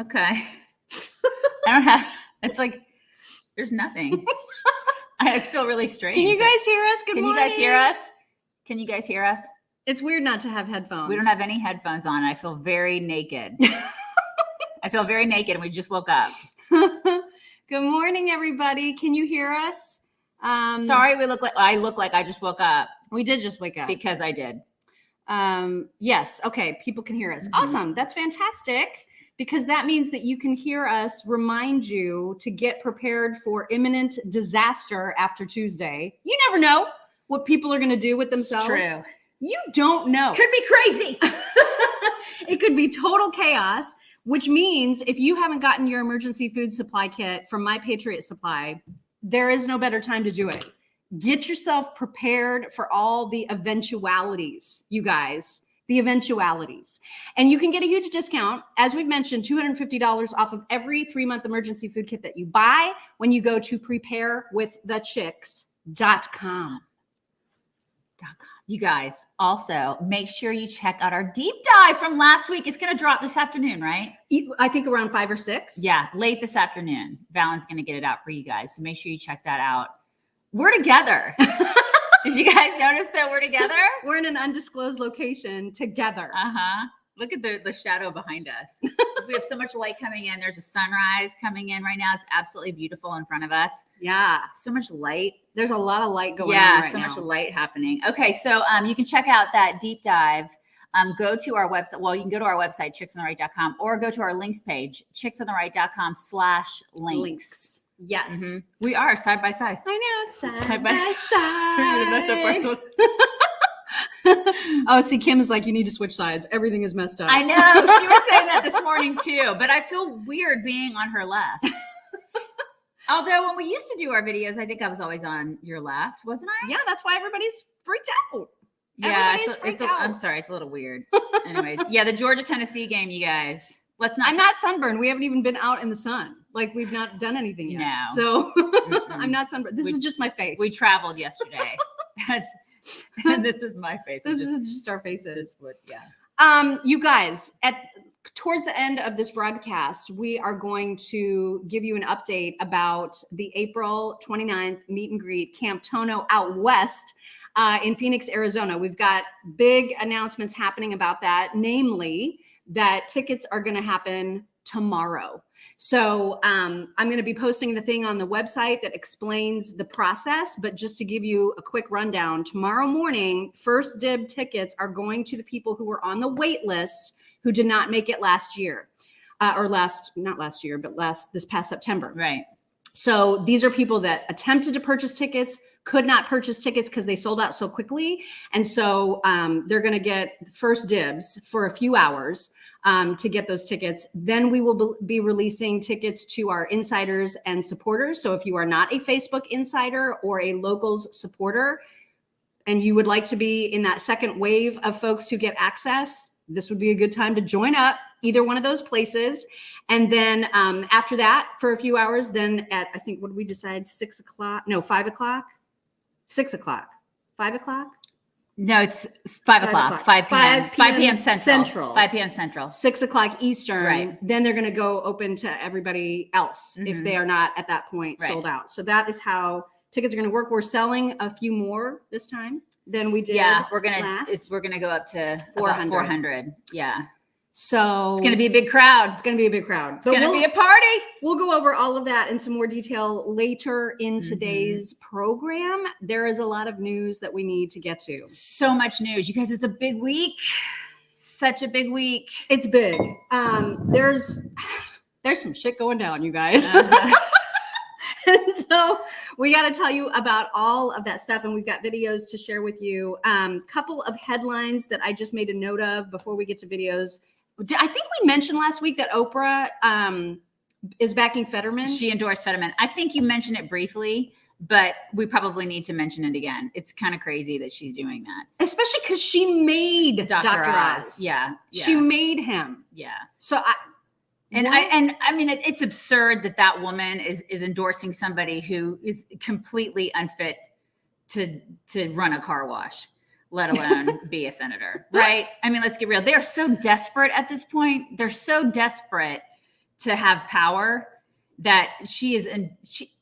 Okay. I don't have, it's like, there's nothing. I just feel really strange. Can you guys hear us? Good morning. Can you guys hear us? Can you guys hear us? It's weird not to have headphones. We don't have any headphones on. I feel very naked. I feel very naked and we just woke up. Good morning, everybody. Can you hear us? Sorry, I look like I just woke up. We did just wake up. Because I did. Yes. Okay. People can hear us. Mm-hmm. Awesome. That's fantastic. Because that means that you can hear us remind you to get prepared for imminent disaster after Tuesday. You never know what people are going to do with themselves. It's true. You don't know. Could be crazy. It could be total chaos, which means if you haven't gotten your emergency food supply kit from My Patriot Supply, there is no better time to do it. Get yourself prepared for all the eventualities, you guys. The eventualities. And you can get a huge discount. As we've mentioned, $250 off of every 3-month emergency food kit that you buy when you go to preparewiththechicks.com. You guys, also make sure you check out our deep dive from last week. It's going to drop this afternoon, right? I think around 5 or 6. Yeah, late this afternoon. Valen's going to get it out for you guys. So make sure you check that out. We're together. Did you guys notice that we're together? We're in an undisclosed location together. Uh-huh. Look at the shadow behind us. We have so much light coming in. There's a sunrise coming in right now. It's absolutely beautiful in front of us. Yeah. So much light. There's a lot of light going on right so now. much light happening. Okay, so you can check out that deep dive. Go to our website. Well, you can go to our website, chicksontheright.com, or go to our links page, chicksontheright.com/links. Yes. Mm-hmm. We are side by side. I know, side by side. Oh, see, Kim is like, you need to switch sides. Everything is messed up. I know. She was saying that this morning too, but I feel weird being on her left. Although when we used to do our videos, I think I was always on your left, wasn't I? Yeah, that's why everybody's freaked out. Yeah, I'm sorry. It's a little weird. Anyways, yeah, the Georgia-Tennessee game, you guys. I'm not sunburned. We haven't even been out in the sun. Like, we've not done anything yet. No. So I'm not sunburned. This is just my face. We traveled yesterday. This is my face. This is just our faces. Yeah. You guys, towards the end of this broadcast, we are going to give you an update about the April 29th meet and greet CAMPTONO out west in Phoenix, Arizona. We've got big announcements happening about that, namely that tickets are going to happen tomorrow. So I'm going to be posting the thing on the website that explains the process, but just to give you a quick rundown, tomorrow morning, first dib tickets are going to the people who were on the wait list who did not make it last year, this past September. Right. So these are people that attempted to purchase tickets, could not purchase tickets because they sold out so quickly. And so they're going to get first dibs for a few hours to get those tickets. Then we will be releasing tickets to our insiders and supporters. So if you are not a Facebook insider or a locals supporter, and you would like to be in that second wave of folks who get access, this would be a good time to join up either one of those places. And then after that, for a few hours, then at, I think, what did we decide? 6 o'clock? No, 5 o'clock? 6 o'clock. 5 o'clock? No, it's 5 o'clock. 5 p.m. 5 p.m. Central. 5 p.m. Central. 6 o'clock Eastern. Right. Then they're going to go open to everybody else if they are not at that point sold out. So that is how tickets are going to work. We're selling a few more this time than we did. Yeah, we're gonna go up to 400. 400. Yeah. So it's going to be a big crowd. It's going to be a big crowd. It's going to be a party. We'll go over all of that in some more detail later in today's program. There is a lot of news that we need to get to. So much news. You guys, it's a big week. Such a big week. It's big. There's some shit going down, you guys. And so we got to tell you about all of that stuff. And we've got videos to share with you. Couple of headlines that I just made a note of before we get to videos. I think we mentioned last week that Oprah is backing Fetterman. She endorsed Fetterman. I think you mentioned it briefly, but we probably need to mention it again. It's kind of crazy that she's doing that. Especially because she made Dr. Oz. Yeah. She made him. Yeah. So I mean, it's absurd that woman is endorsing somebody who is completely unfit to run a car wash, let alone be a senator, right? I mean, let's get real. They are so desperate at this point. They're so desperate to have power that she is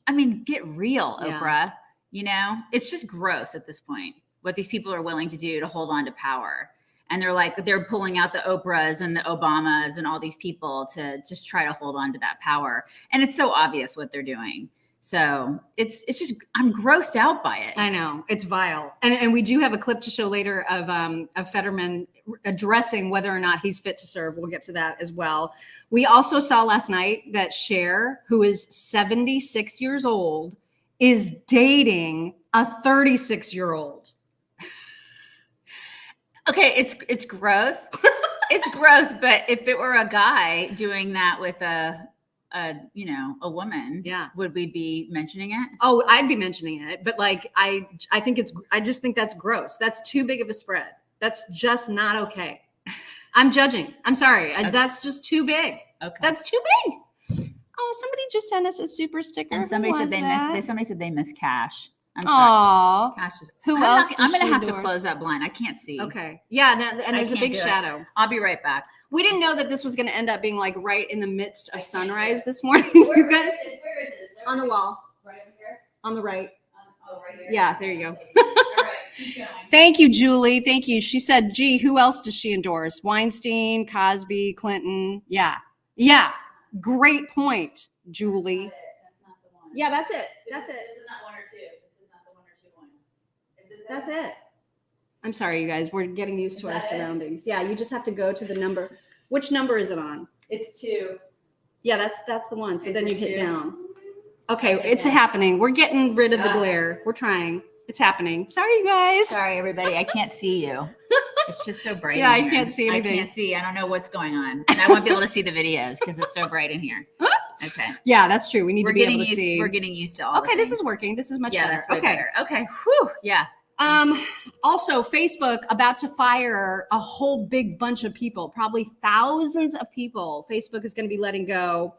I mean, get real, Oprah. You know, it's just gross at this point what these people are willing to do to hold on to power. And they're pulling out the Oprahs and the Obamas and all these people to just try to hold on to that power. And it's so obvious what they're doing. So it's just, I'm grossed out by it. I know, it's vile. And we do have a clip to show later of Fetterman addressing whether or not he's fit to serve. We'll get to that as well. We also saw last night that Cher, who is 76 years old, is dating a 36-year-old. Okay, it's gross. It's gross, but if it were a guy doing that with a woman, would we be mentioning it? Oh, I'd be mentioning it, but like I just think that's gross. That's too big of a spread. That's just not okay. I'm judging. I'm sorry. Okay. That's just too big. Okay. That's too big. Oh, somebody just sent us a super sticker. And somebody said they miss Cash. I'm sorry. Cash is. Who else? I'm going to have to close that blind. I can't see. Okay. Yeah. And there's a big shadow. I'll be right back. We didn't know that this was going to end up being like right in the midst of sunrise this morning. You guys. Where is it? On the wall. Right over here? On the right. Right here. Yeah. There you go. All right. Keep going. Thank you, Julie. Thank you. She said, gee, who else does she endorse? Weinstein, Cosby, Clinton. Yeah. Great point, Julie. That's not the one. Yeah, that's it. That's it. This is not one or two. This is not the one or two one. Is this That's it. I'm sorry, you guys. We're getting used to our surroundings. Yeah, you just have to go to the number. Which number is it on? It's 2. Yeah, that's the one. So then you hit down. Okay, it's happening. We're getting rid of the glare. We're trying. It's happening. Sorry, you guys. Sorry, everybody. I can't see you. It's just so bright. Yeah, I can't see anything. I can't see. I don't know what's going on. And I won't be able to see the videos because it's so bright in here. Okay. Yeah, that's true. We need to be able to see. We're getting used to all. Okay, this is working. This is much better. That's way better. Okay. Whew. Yeah. Also, Facebook about to fire a whole big bunch of people, probably thousands of people. Facebook is going to be letting go.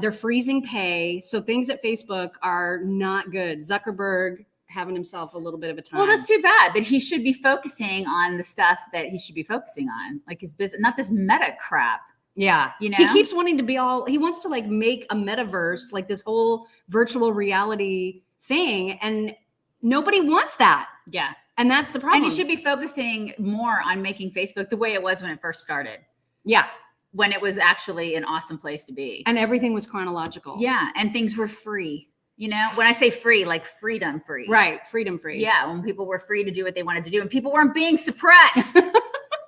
They're freezing pay. So things at Facebook are not good. Zuckerberg having himself a little bit of a time. Well, that's too bad, but he should be focusing on the stuff that he should be focusing on, like his business, not this meta crap. Yeah. You know, he keeps wanting to be he wants to like make a metaverse, like this whole virtual reality thing. And nobody wants that. Yeah. And that's the problem. And he should be focusing more on making Facebook the way it was when it first started. Yeah. When it was actually an awesome place to be. And everything was chronological. Yeah. And things were free. You know, when I say free, like freedom free. Right. Freedom free. Yeah. When people were free to do what they wanted to do and people weren't being suppressed.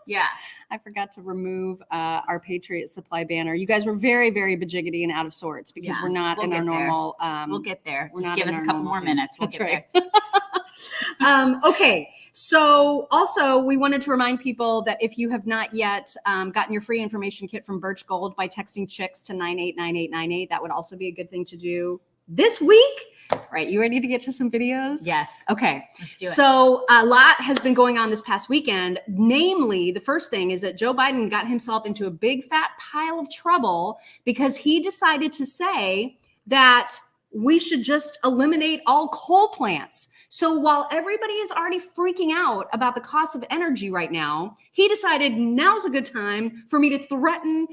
Yeah. I forgot to remove our Patriot Supply banner. You guys were very, very bajiggity and out of sorts because we're not in our normal. We'll get there. Just give us a couple more minutes. That's right. Okay. So also we wanted to remind people that if you have not yet gotten your free information kit from Birch Gold by texting chicks to 989898, that would also be a good thing to do this week. Right. You ready to get to some videos? Yes. Okay. Let's do it. So a lot has been going on this past weekend. Namely, the first thing is that Joe Biden got himself into a big fat pile of trouble because he decided to say that we should just eliminate all coal plants. So while everybody is already freaking out about the cost of energy right now, he decided now's a good time for me to threaten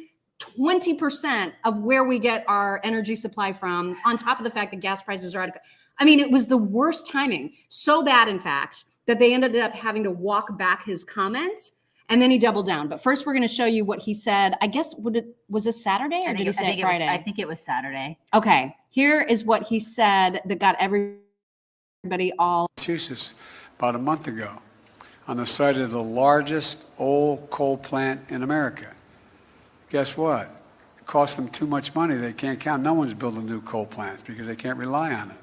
20% of where we get our energy supply from, on top of the fact that gas prices are I mean, it was the worst timing. So bad, in fact, that they ended up having to walk back his comments, and then he doubled down. But first, we're going to show you what he said. I guess, was it Saturday or did he say Friday? I think it was Saturday. Okay. Here is what he said that got everybody all. Massachusetts about a month ago on the site of the largest old coal plant in America. Guess what? It costs them too much money. They can't count. No one's building new coal plants because they can't rely on it,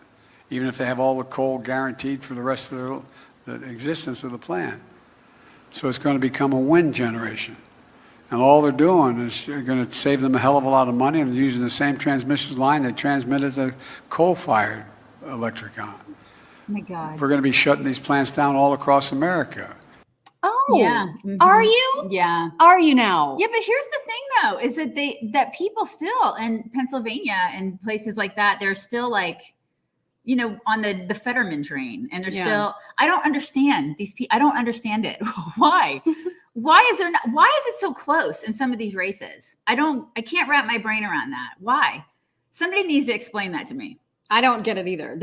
even if they have all the coal guaranteed for the rest of the existence of the plant. So it's going to become a wind generation. And all they're doing is going to save them a hell of a lot of money, and using the same transmission line they transmitted the coal-fired electric on. Oh my God. We're going to be shutting these plants down all across America. Oh, yeah. Mm-hmm. Are you? Yeah. Are you now? Yeah, but here's the thing, though, is that people still in Pennsylvania and places like that, they're still like, you know, on the Fetterman train, and they're still. I don't understand these people. I don't understand it. Why? why is it so close in some of these races? I can't wrap my brain around that. Why? Somebody needs to explain that to me. I don't get it either.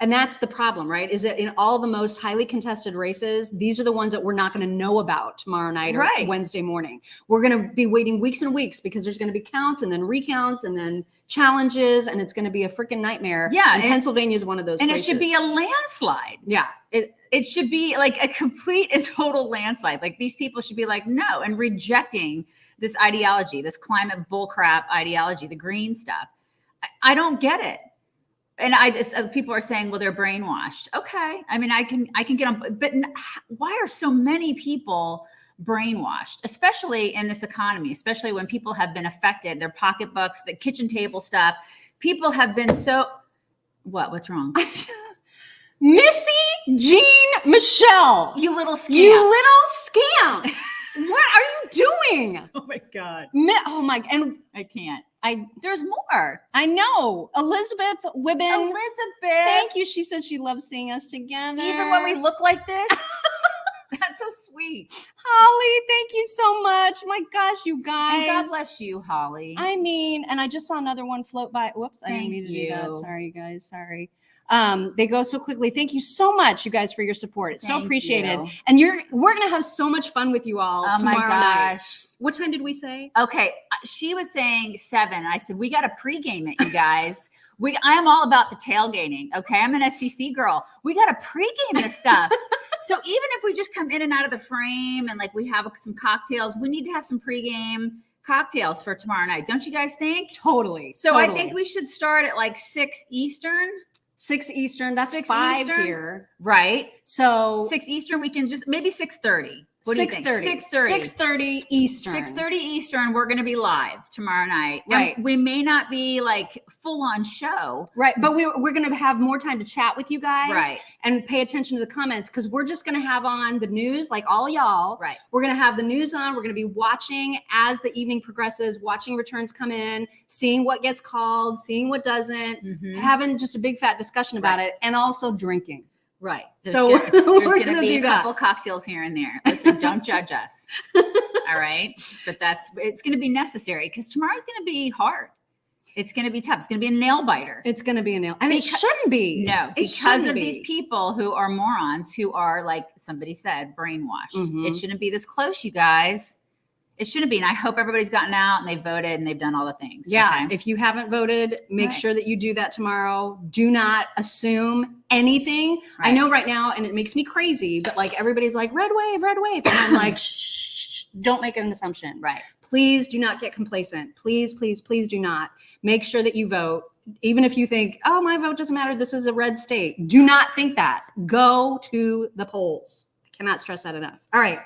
And that's the problem, right? Is that in all the most highly contested races, these are the ones that we're not going to know about tomorrow night or Wednesday morning. We're going to be waiting weeks and weeks because there's going to be counts and then recounts and then challenges, and it's going to be a freaking nightmare. Yeah, and Pennsylvania is one of those. And places. It should be a landslide. Yeah, it should be like a complete and total landslide. Like these people should be like no and rejecting this ideology, this climate bullcrap ideology, the green stuff. I don't get it. And people are saying, well, they're brainwashed. Okay. I mean, I can get on, but why are so many people brainwashed, especially in this economy, especially when people have been affected, their pocketbooks, the kitchen table stuff. People have been what's wrong? Missy Jean Michelle. You little scam. You little scam. What are you doing? Oh my God. Oh my, and I can't. There's more. I know. Elizabeth Wibben. Thank you. She said she loves seeing us together. Even when we look like this. That's so sweet. Holly, thank you so much. My gosh, you guys. And God bless you, Holly. I mean, and I just saw another one float by. Whoops, I didn't mean to do that. Sorry, you guys. Sorry. They go so quickly. Thank you so much, you guys, for your support. It's so appreciated. And we're gonna have so much fun with you all tomorrow night. What time did we say? Okay, she was saying 7. I said we got to pregame it, you guys. I am all about the tailgating. Okay, I'm an SEC girl. We got to pregame this stuff. So even if we just come in and out of the frame and like we have some cocktails, we need to have some pregame cocktails for tomorrow night. Don't you guys think? Totally. So I think we should start at like 6 Eastern. 6 Eastern. That's 5 Eastern? Here. Right. So 6 Eastern, we can just maybe 6:30. What do you think? 6:30 Eastern. 6:30 Eastern. We're going to be live tomorrow night. Right. And we may not be like full on show. Right. But we're going to have more time to chat with you guys. Right. And pay attention to the comments because we're just going to have on the news, like all y'all. Right. We're going to have the news on. We're going to be watching as the evening progresses, watching returns come in, seeing what gets called, seeing what doesn't, having just a big fat discussion about it, and also drinking. Right. There's going to be a couple cocktails here and there. Listen, don't judge us. All right. But it's going to be necessary because tomorrow's going to be hard. It's going to be tough. It's going to be a nail biter. It's going to be a nail. And it shouldn't be. No, because of these people who are morons, who are, like somebody said, brainwashed. It shouldn't be this close, you guys. It shouldn't be. And I hope everybody's gotten out and they voted and they've done all the things. Yeah. Okay? If you haven't voted, make sure that you do that tomorrow. Do not assume anything. Right. I know right now, and it makes me crazy, but like everybody's like, red wave. And I'm like, shh, don't make an assumption. Right. Please do not get complacent. Please do not. Make sure that you vote. Even if you think, oh, my vote doesn't matter. This is a red state. Do not think that. Go to the polls. I cannot stress that enough. All right.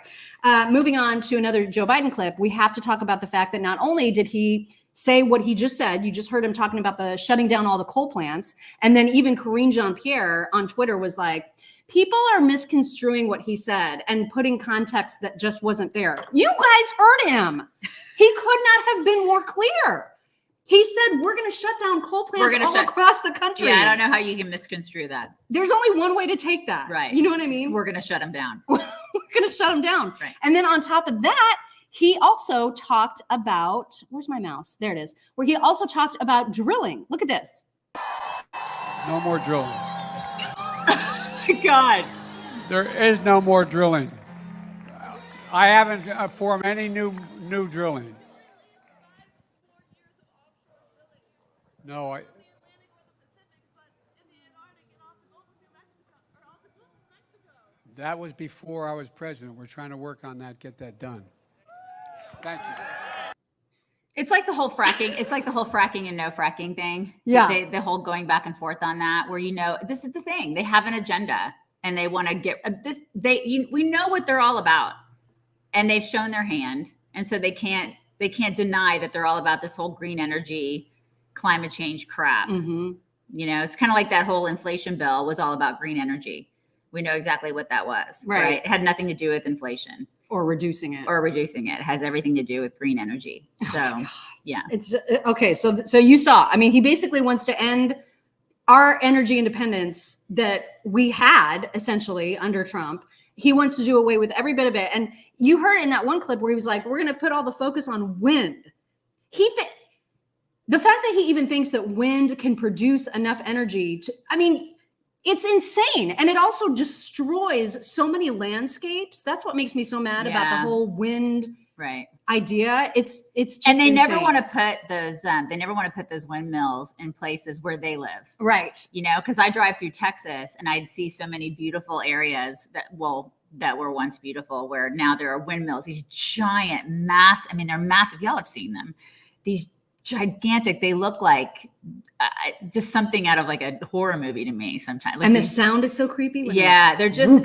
Moving on to another Joe Biden clip, we have to talk about the fact that not only did he say what he just said, you just heard him talking about the shutting down all the coal plants, and then even Karine Jean-Pierre on Twitter was like, people are misconstruing what he said and putting context that just wasn't there. You guys heard him. He could not have been more clear. He said, we're going to shut down coal plants all across the country. Yeah, I don't know how you can misconstrue that. There's only one way to take that. Right. You know what I mean? We're going to shut them down. We're going to shut them down. Right. And then on top of that, he also talked about, where's my mouse? There it is. Where he also talked about drilling. Look at this. No more drilling. Oh my God. There is no more drilling. I haven't formed any new drilling. No, that was before I was president. We're trying to work on that, get that done. Thank you. It's like the whole fracking. It's like the whole fracking and no fracking thing. Yeah. The whole going back and forth on that, where, this is the thing. They have an agenda and they want to get this. We know what they're all about, and they've shown their hand. And so they can't deny that they're all about this whole green energy, climate change crap. It's kind of like that whole inflation bill was all about green energy. We know exactly what that was. Right. It had nothing to do with inflation or reducing it. It has everything to do with green energy. So yeah, it's okay. So you saw, I mean, he basically wants to end our energy independence that we had essentially under Trump He wants to do away with every bit of it. And you heard in that one clip where he was like, we're going to put all the focus on wind. The fact that he even thinks that wind can produce enough energy to, I mean, it's insane. And it also destroys so many landscapes. That's what makes me so mad about the whole wind idea. It's just and they insane. never want to put those windmills in places where they live. Right. You know, because I drive through Texas and I'd see so many beautiful areas that were once beautiful, where now there are windmills, these giant they're massive. Y'all have seen them. These gigantic, they look like just something out of like a horror movie to me sometimes. Like, and the sound is so creepy. They're just,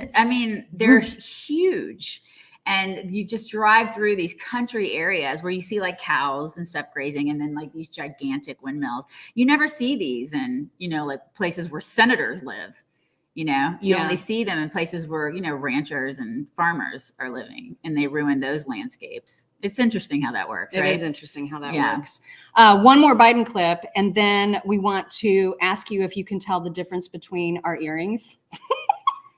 they're huge. And you just drive through these country areas where you see like cows and stuff grazing, and then like these gigantic windmills. You never see these in, like places where senators live. You only see them in places where, ranchers and farmers are living, and they ruin those landscapes. It's interesting how that works. It right? is interesting how that works. One more Biden clip, and then we want to ask you if you can tell the difference between our earrings.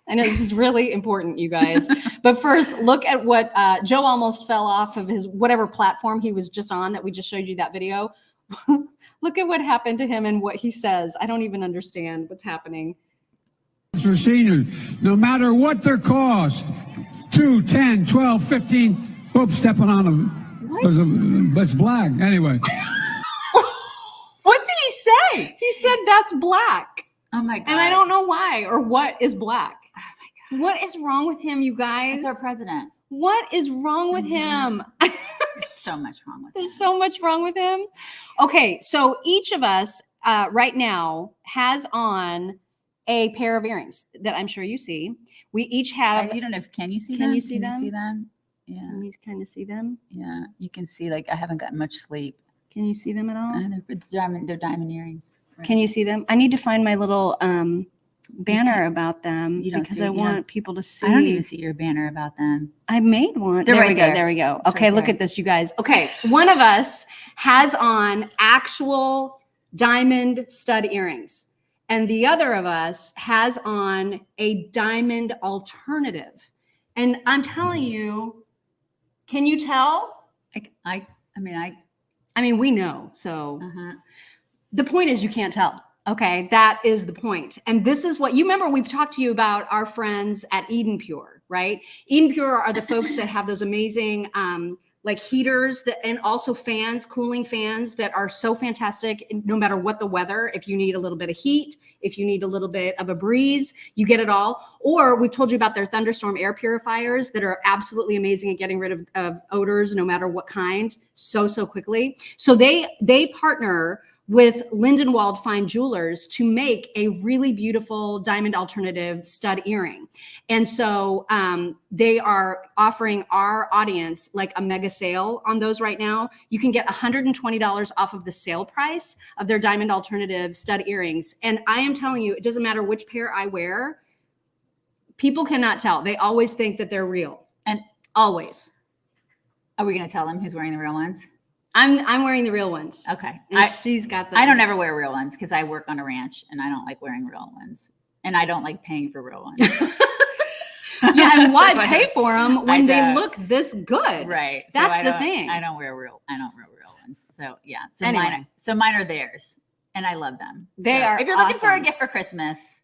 I know this is really important, you guys. But first, look at what Joe almost fell off of his whatever platform he was just on that we just showed you that video. Look at what happened to him and what he says. I don't even understand what's happening. For seniors, no matter what their cost, 2, 10, 12, 15, oops, stepping on them. That's black. Anyway. What did he say? He said that's black. Oh my God. And I don't know why or what is black. Oh my God. What is wrong with him, you guys? That's our president. What is wrong with him? There's so much wrong with him. There's so much wrong with him. Okay, so each of us right now has on a pair of earrings that I'm sure you see. We each have. You don't know if can you see them? Can you see them? You see them? Yeah. Can you kind of see them? Yeah, you can see. Like I haven't gotten much sleep. Can you see them at all? They're diamond earrings. Right. Can you see them? I need to find my little banner about them because I want people to see. I don't even see your banner about them. I made one. There we go. There we go. It's okay, right look there. at this, you guys. Okay, one of us has on actual diamond stud earrings, and the other of us has on a diamond alternative. And I'm telling you, can you tell? I mean, we know. So the point is you can't tell. Okay, that is the point. And this is what you remember we've talked to you about our friends at Eden Pure, right? Eden Pure are the folks that have those amazing like heaters that, and also fans, cooling fans that are so fantastic no matter what the weather. If you need a little bit of heat, if you need a little bit of a breeze, you get it all. Or we've told you about their thunderstorm air purifiers that are absolutely amazing at getting rid of odors no matter what kind so quickly. So they partner with Lindenwald Fine Jewelers to make a really beautiful diamond alternative stud earring. And so they are offering our audience like a mega sale on those right now. You can get $120 off of the sale price of their diamond alternative stud earrings. And I am telling you, it doesn't matter which pair I wear, people cannot tell. They always think that they're real. And always. Are we going to tell them who's wearing the real ones? I'm wearing the real ones. Okay. And she's got the. I don't ever wear real ones because I work on a ranch and I don't like wearing real ones. And I don't like paying for real ones. Yeah, and why pay for them when they look this good? Right. That's the thing. I don't wear real ones. So yeah. So anyway. mine are theirs. And I love them. They are. If you're looking for a gift for Christmas.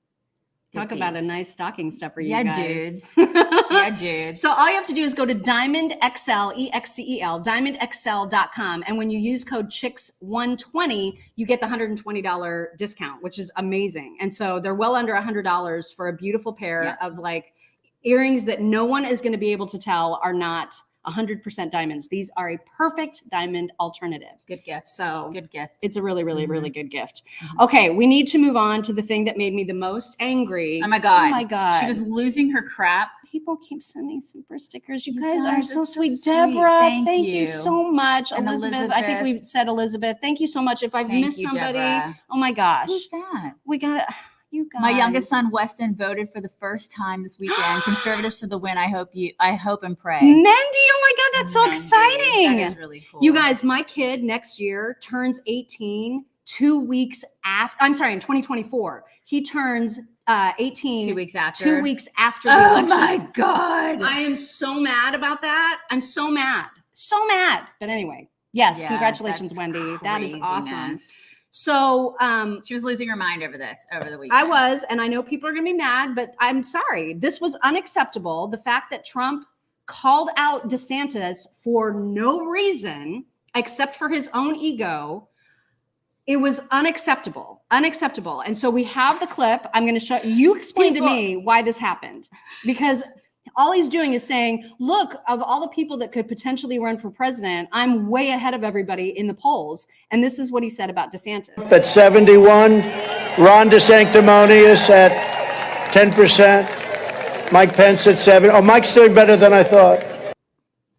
Talk about a nice stocking stuffer, you guys. dudes. Yeah, dude. So all you have to do is go to Diamond XL, EXCEL, diamondxl.com. And when you use code CHICKS120, you get the $120 discount, which is amazing. And so they're well under $100 for a beautiful pair of like earrings that no one is going to be able to tell are not 100% diamonds. These are a perfect diamond alternative. Good gift. So good gift. It's a really, really, really good gift. Okay, we need to move on to the thing that made me the most angry. Oh my God. Oh my God. She was losing her crap. People keep sending super stickers. You guys are so sweet. sweet. Deborah, thank you. you so much. And Elizabeth, I think we said Elizabeth. Thank you so much. If I've missed somebody, Deborah. Oh my gosh. Who's that? We got it. You guys. My youngest son, Weston, voted for the first time this weekend. Conservatives for the win. I hope and pray. Mendy, oh my God, that's so exciting. That is really cool. You guys, my kid next year turns 18 2 weeks after, I'm sorry, in 2024, he turns 18 2 weeks after. 2 weeks after the election. Oh my God. I am so mad about that. I'm so mad. So mad. But anyway, yes, Yeah, congratulations, that's Wendy. That is awesome. craziness. So She was losing her mind over this over the weekend. I was, and I know people are going to be mad, but I'm sorry. This was unacceptable. The fact that Trump called out DeSantis for no reason except for his own ego, it was unacceptable. Unacceptable. And so we have the clip. I'm going to show you. Explain to me why this happened, because all he's doing is saying, look, of all the people that could potentially run for president, I'm way ahead of everybody in the polls. And this is what he said about DeSantis. At 71, Ron DeSanctimonious at 10%, Mike Pence at 7. Oh, Mike's doing better than I thought.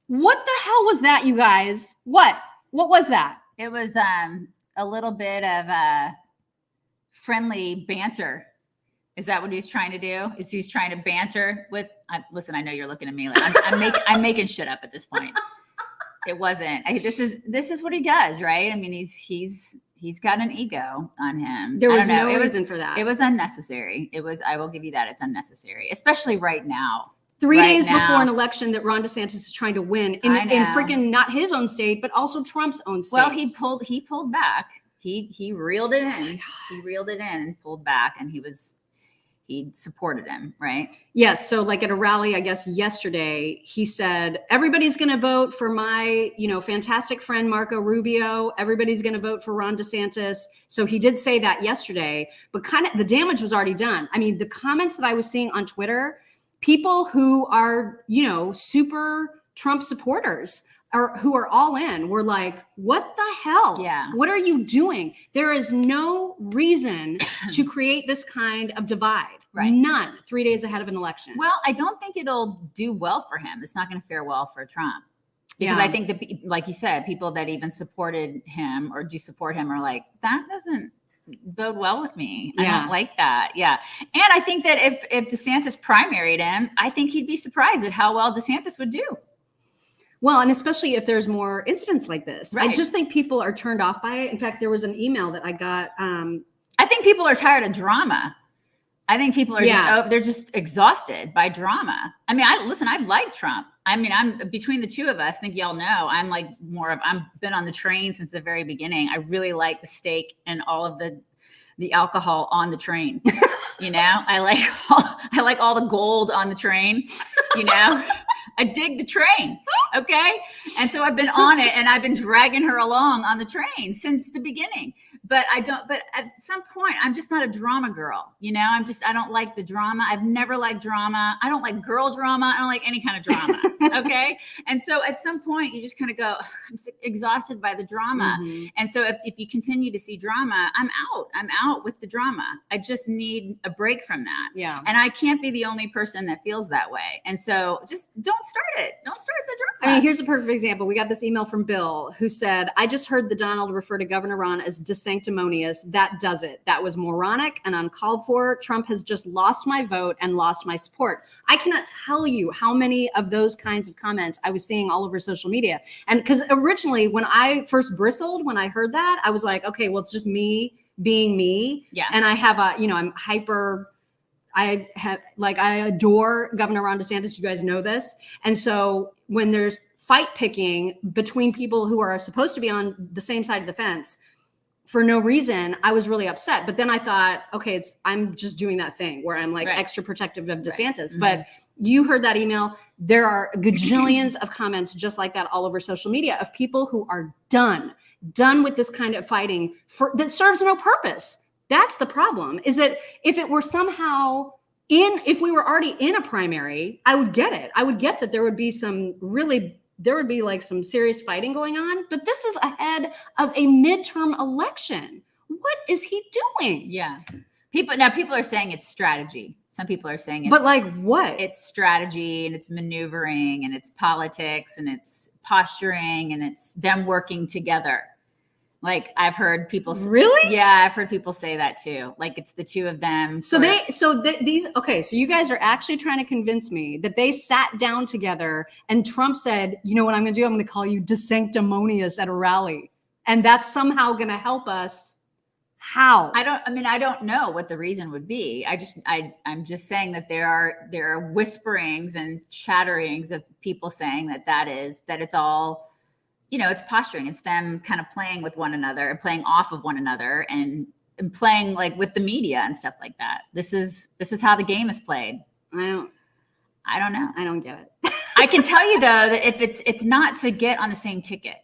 What the hell was that, you guys? What was that? It was a little bit of friendly banter. Is that what he's trying to do? Is he's trying to banter with? Listen, I know you're looking at me like I'm making shit up at this point. It wasn't. This is what he does, right? I mean, he's got an ego on him. There was no reason for that. It was unnecessary. It was. I will give you that. It's unnecessary, especially right now. 3 days before an election that Ron DeSantis is trying to win in freaking not his own state, but also Trump's own state. Well, he pulled back. He reeled it in. He reeled it in and pulled back, and he supported him, right? Yes. So like at a rally, I guess yesterday, he said, everybody's going to vote for my, fantastic friend, Marco Rubio. Everybody's going to vote for Ron DeSantis. So he did say that yesterday, but kind of the damage was already done. I mean, the comments that I was seeing on Twitter, people who are, super Trump supporters who are all in, were like, what the hell? Yeah. What are you doing? There is no reason to create this kind of divide. Right. None. 3 days ahead of an election. Well, I don't think it'll do well for him. It's not going to fare well for Trump. Because I think that, like you said, people that even supported him or do support him are like, that doesn't bode well with me. I don't like that. Yeah. And I think that if DeSantis primaried him, I think he'd be surprised at how well DeSantis would do. Well, and especially if there's more incidents like this. Right. I just think people are turned off by it. In fact, there was an email that I got. I think people are tired of drama. I think people are they're just exhausted by drama. I mean, I like Trump. I mean, I'm between the two of us, I think y'all know, I'm like I've been on the train since the very beginning. I really like the steak and all of the alcohol on the train. I like all the gold on the train, I dig the train. Okay. And so I've been on it and I've been dragging her along on the train since the beginning. But at some point, I'm just not a drama girl. I don't like the drama. I've never liked drama. I don't like girl drama. I don't like any kind of drama. Okay. And so at some point you just kind of go, I'm exhausted by the drama. Mm-hmm. And so if you continue to see drama, I'm out with the drama. I just need a break from that. Yeah. And I can't be the only person that feels that way. And so just don't start it. Don't start the drama. I mean, here's a perfect example. We got this email from Bill who said, I just heard the Donald refer to Governor Ron as DeSanctimonious. That does it. That was moronic and uncalled for. Trump has just lost my vote and lost my support. I cannot tell you how many of those kinds of comments I was seeing all over social media. And because originally when I first bristled, when I heard that, I was like, okay, well, it's just me being me. Yeah. And I have I'm hyper, I adore Governor Ron DeSantis. You guys know this. And so when there's fight picking between people who are supposed to be on the same side of the fence for no reason, I was really upset. But then I thought, okay, I'm just doing that thing where I'm like extra protective of DeSantis. Right. Mm-hmm. But you heard that email. There are gajillions of comments just like that all over social media of people who are done with this kind of fighting that serves no purpose. That's the problem. Is that if it were somehow if we were already in a primary, I would get it. I would get that there would be some serious fighting going on, but this is ahead of a midterm election. What is he doing? Yeah. People are saying it's strategy. Some people are saying but like what? It's strategy and it's maneuvering and it's politics and it's posturing and it's them working together. Like I've heard people really? Yeah, I've heard people say that too. Like it's the two of them. So you guys are actually trying to convince me that they sat down together and Trump said, you know what I'm going to do? I'm going to call you DeSanctimonious at a rally. And that's somehow going to help us How? I don't know what the reason would be. I'm just saying that there are whisperings and chatterings of people saying that it's all, it's posturing. It's them kind of playing with one another and playing off of one another and playing like with the media and stuff like that. This is how the game is played. I don't know. I don't get it. I can tell you though that if it's not to get on the same ticket.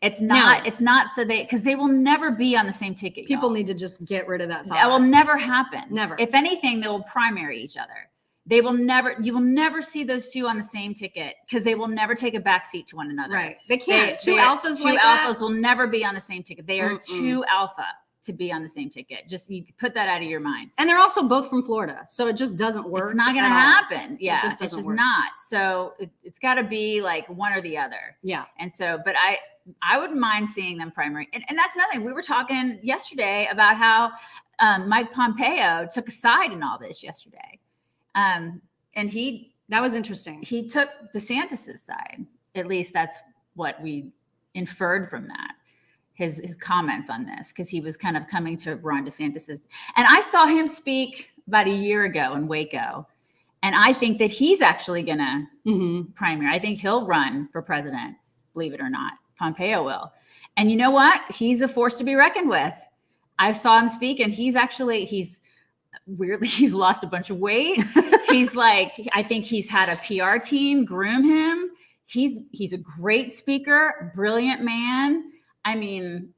It's not so because they will never be on the same ticket. People need to just get rid of that thought. That will never happen. Never. If anything, they will primary each other. You will never see those two on the same ticket because they will never take a backseat to one another. Right. They can't. Two alphas will never be on the same ticket. They are too alpha to be on the same ticket. Just you put that out of your mind. And they're also both from Florida. So it just doesn't work. It's not going to happen. Yeah. It's just work. Not. So it's got to be like one or the other. Yeah. And so, but I wouldn't mind seeing them primary. And that's nothing. We were talking yesterday about how Mike Pompeo took a side in all this yesterday. And that was interesting. He took DeSantis's side. At least that's what we inferred from that. His comments on this, because he was kind of coming to Ron DeSantis's. And I saw him speak about a year ago in Waco. And I think that he's actually going to primary. I think he'll run for president, believe it or not. Pompeo will. And you know what? He's a force to be reckoned with. I saw him speak and he's lost a bunch of weight. I think he's had a PR team groom him. He's a great speaker, brilliant man. I mean,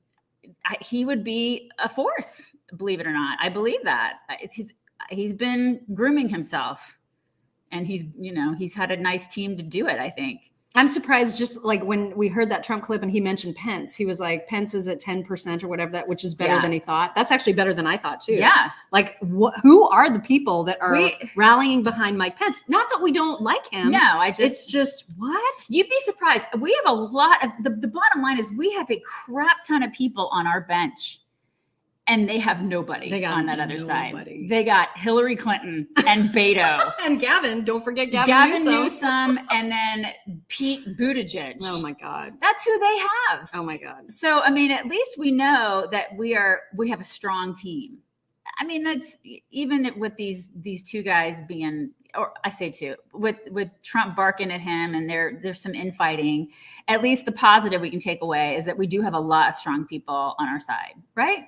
he would be a force, believe it or not. I believe that. He's been grooming himself and he's had a nice team to do it, I think. I'm surprised, just like when we heard that Trump clip and he mentioned Pence, he was like, Pence is at 10% or whatever, which is better than he thought. That's actually better than I thought too. Yeah. Like who are the people that are rallying behind Mike Pence? Not that we don't like him. No, it's just what? You'd be surprised. We have a lot of, the bottom line is we have a crap ton of people on our bench. And they have nobody on that other side. They got Hillary Clinton and Beto. And Gavin. Don't forget Gavin Newsom. And then Pete Buttigieg. Oh, my God. That's who they have. Oh, my God. So, I mean, at least we know that we have a strong team. I mean, that's even with these two guys being, or I say two, with Trump barking at him and there's some infighting. At least the positive we can take away is that we do have a lot of strong people on our side, right?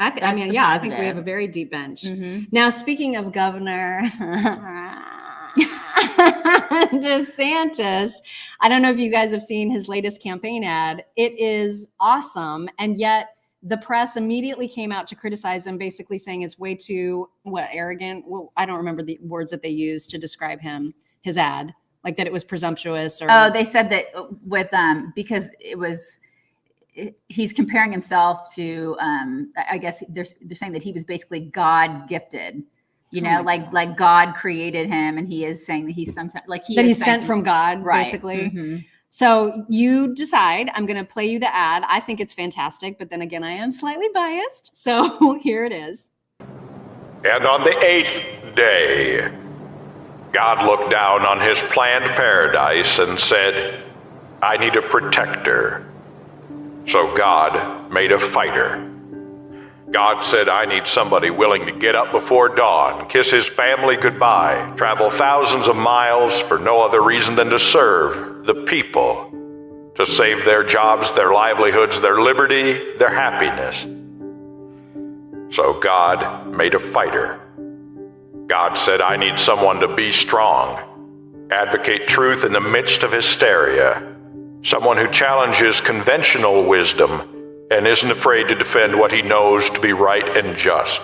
I think we have a very deep bench. Mm-hmm. Now, speaking of Governor DeSantis, I don't know if you guys have seen his latest campaign ad. It is awesome. And yet the press immediately came out to criticize him, basically saying it's way too, arrogant? Well, I don't remember the words that they used to describe his ad, like that it was presumptuous. They said that with, because it was, he's comparing himself to, I guess they're saying that he was basically God gifted, like God created him, and he is saying that he's sometimes like he's sent from God, right. Basically. Mm-hmm. So you decide. I'm going to play you the ad. I think it's fantastic, but then again, I am slightly biased. So here it is. And on the 8th day, God looked down on his planned paradise and said, "I need a protector." So God made a fighter. God said, "I need somebody willing to get up before dawn, kiss his family goodbye, travel thousands of miles for no other reason than to serve the people, to save their jobs, their livelihoods, their liberty, their happiness." So God made a fighter. God said, "I need someone to be strong, advocate truth in the midst of hysteria, someone who challenges conventional wisdom and isn't afraid to defend what he knows to be right and just."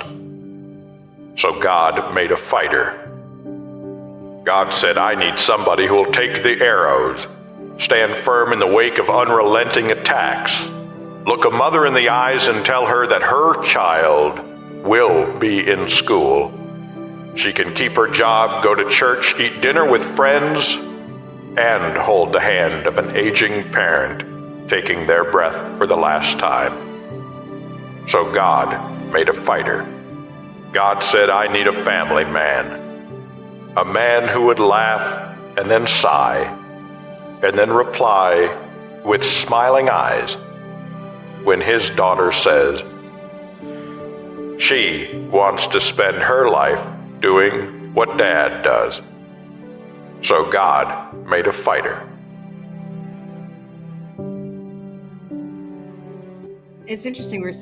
So God made a fighter. God said, "I need somebody who will take the arrows, stand firm in the wake of unrelenting attacks, look a mother in the eyes and tell her that her child will be in school. She can keep her job, go to church, eat dinner with friends, and hold the hand of an aging parent taking their breath for the last time." So God made a fighter. God said, "I need a family man, a man who would laugh and then sigh and then reply with smiling eyes when his daughter says, She wants to spend her life doing what Dad does. So God made a fighter. It's interesting. I'm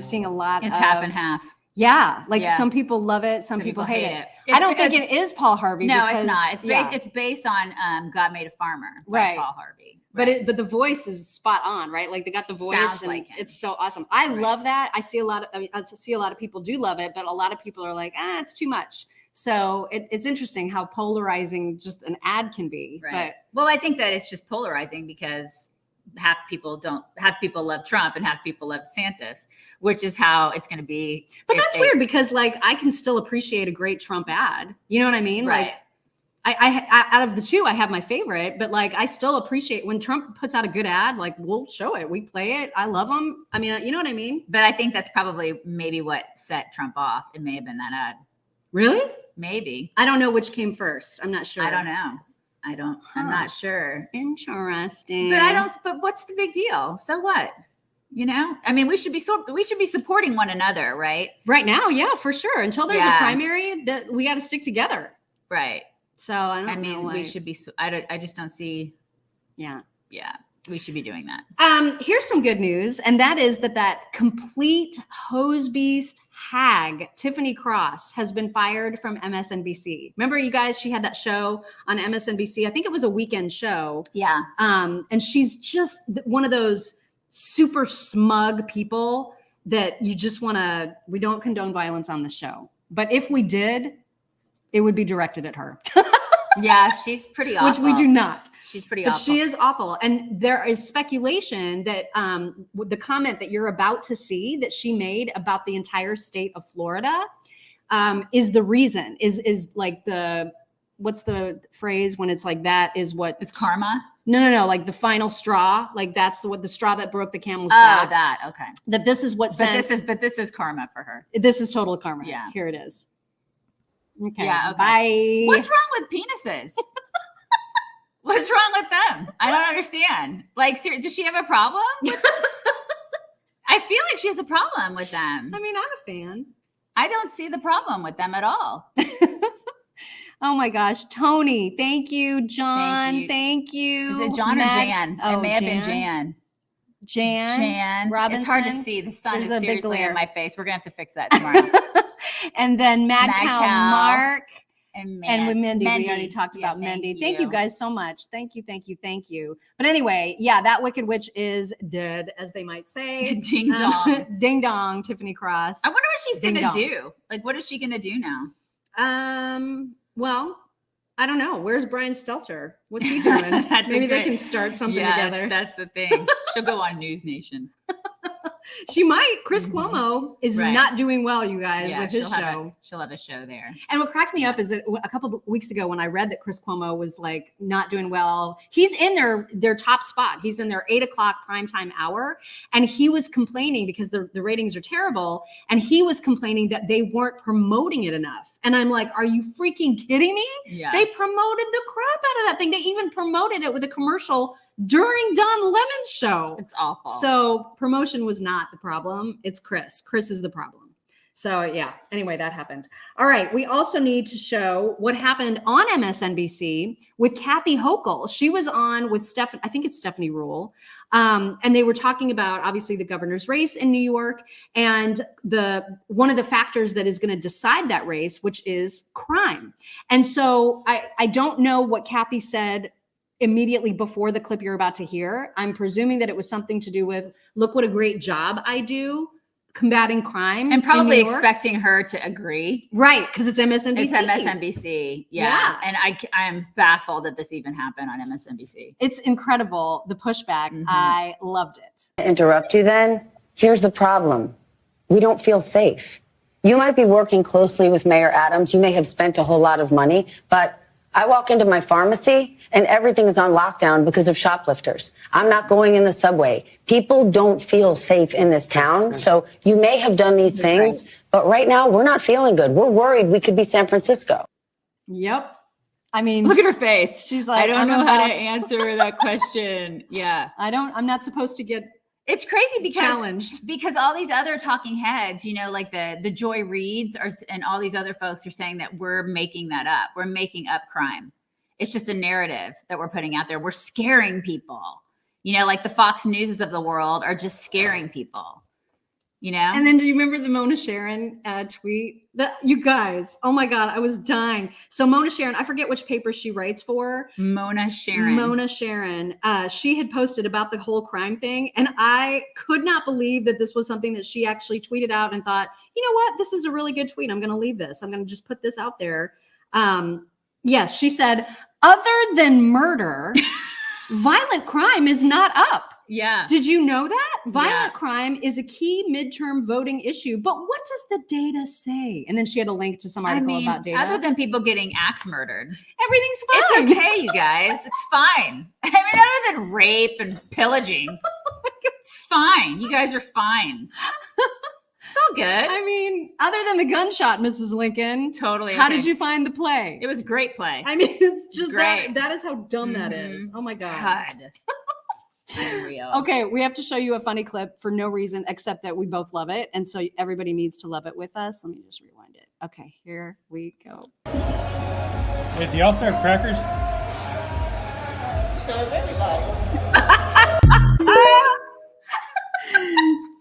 seeing a lot. It's half and half. Yeah, like Yeah. some people love it, some people hate it. It's- I don't think it is Paul Harvey. No, because, it's not. It's based. yeah. It's based on God Made a Farmer, by Right. Paul Harvey. But the voice is spot on, right? Like they got the voice, Sounds and like him. it's so awesome. I love that. I see a lot of people do love it, but a lot of people are like, it's too much. So it's interesting how polarizing just an ad can be. Right. Well, I think that it's just polarizing because half people love Trump and half people love DeSantis, which is how it's going to be. But that's weird because like I can still appreciate a great Trump ad. You know what I mean? Right. Like I out of the two, I have my favorite, but like I still appreciate when Trump puts out a good ad. Like we'll show it, we play it. I love them. I mean, you know what I mean? But I think that's probably maybe what set Trump off. It may have been that ad. Really? Maybe. I don't know which came first. I'm not sure. I don't know. I'm not sure. Interesting. But what's the big deal? So what? You know? I mean, we should be supporting one another, right? Right now, yeah, for sure. Until there's a Yeah. primary, that we got to stick together. Right. So I don't I mean, know. we should be. I just don't see. Yeah. Yeah, we should be doing that. Here's some good news, and that is that complete hose beast hag Tiffany Cross has been fired from MSNBC. Remember, you guys, she had that show on MSNBC. I think it was a weekend show. Yeah. And she's just one of those super smug people that you just want to. We don't condone violence on the show, but if we did, it would be directed at her. Yeah, she's pretty awful. Which we do not. She's pretty But awful. she is awful. And there is speculation that with the comment that you're about to see that she made about the entire state of Florida is the reason, is like what's the phrase when it's like that is what? It's karma? No. Like the final straw. Like that's the straw that broke the camel's back. Oh, that. Okay. That this is what But this is karma for her. This is total karma. Yeah. Here it is. Okay. Yeah. Okay. Bye. What's wrong with penises? What's wrong with them? I don't understand. Like, does she have a problem? I feel like she has a problem with them. I mean, I'm a fan. I don't see the problem with them at all. Oh my gosh, Tony, thank you, John, thank you. Is it John or Jan? Oh, it may have been Jan. Jan Robinson. It's hard to see. The sun There's is a big seriously glare. in my face. We're gonna have to fix that tomorrow. And then Mad Cow Mark. And with Mindy, we already talked about Mindy. Thank you guys so much. Thank you. But anyway, yeah, that Wicked Witch is dead, as they might say. Ding dong. Ding dong, Tiffany Cross. I wonder what she's gonna do. Like, what is she gonna do now? Well, I don't know. Where's Brian Stelter? What's he doing? Maybe they can start something together. That's the thing. She'll go on News Nation. She might. Chris Cuomo is not doing well, you guys, with his show. She'll have a show there. And what cracked me up is that a couple of weeks ago when I read that Chris Cuomo was like not doing well, he's in their top spot. He's in their 8:00 primetime hour. And he was complaining because the ratings are terrible. And he was complaining that they weren't promoting it enough. And I'm like, are you freaking kidding me? Yeah. They promoted the crap out of that thing. They even promoted it with a commercial during Don Lemon's show. It's awful. So promotion was not the problem. It's Chris. Chris is the problem. So yeah, anyway, that happened. All right. We also need to show what happened on MSNBC with Kathy Hochul. She was on with I think it's Stephanie Rule. And they were talking about obviously the governor's race in New York and one of the factors that is going to decide that race, which is crime. And so I don't know what Kathy said immediately before the clip you're about to hear. I'm presuming that it was something to do with, look what a great job I do combating crime. And probably expecting her to agree. Right, because it's MSNBC. It's MSNBC, yeah. And I'm baffled that this even happened on MSNBC. It's incredible, the pushback. Mm-hmm. I loved it. To interrupt you then, here's the problem. We don't feel safe. You might be working closely with Mayor Adams. You may have spent a whole lot of money, but I walk into my pharmacy and everything is on lockdown because of shoplifters. I'm not going in the subway. People don't feel safe in this town. So you may have done these things, but right now we're not feeling good. We're worried we could be San Francisco. Yep. I mean, look at her face. She's like, I don't know how to answer that question. Yeah. I'm not supposed to get It's crazy challenged because all these other talking heads, you know, like the Joy Reids and all these other folks are saying that we're making that up. We're making up crime. It's just a narrative that we're putting out there. We're scaring people. You know, like the Fox Newses of the world are just scaring people. You know? And then do you remember the Mona Sharon tweet? You guys, oh my God, I was dying. So Mona Sharon, I forget which paper she writes for. Mona Sharon. She had posted about the whole crime thing. And I could not believe that this was something that she actually tweeted out and thought, you know what? This is a really good tweet. I'm going to leave this. I'm going to just put this out there. Yes, she said, other than murder, violent crime is not up. Yeah. Did you know that? Violent crime is a key midterm voting issue. But what does the data say? And then she had a link to some article about data. Other than people getting axe murdered, everything's fine. It's okay, you guys. It's fine. I mean, other than rape and pillaging, it's fine. You guys are fine. It's all good. I mean, other than the gunshot, Mrs. Lincoln. Totally. How did you find the play? It was a great play. I mean, it's just great. That is how dumb that is. Oh my God. Unreal. Okay, we have to show you a funny clip for no reason except that we both love it. And so everybody needs to love it with us. Let me just rewind it. Okay, here we go. Wait, do y'all serve crackers? Serve everybody.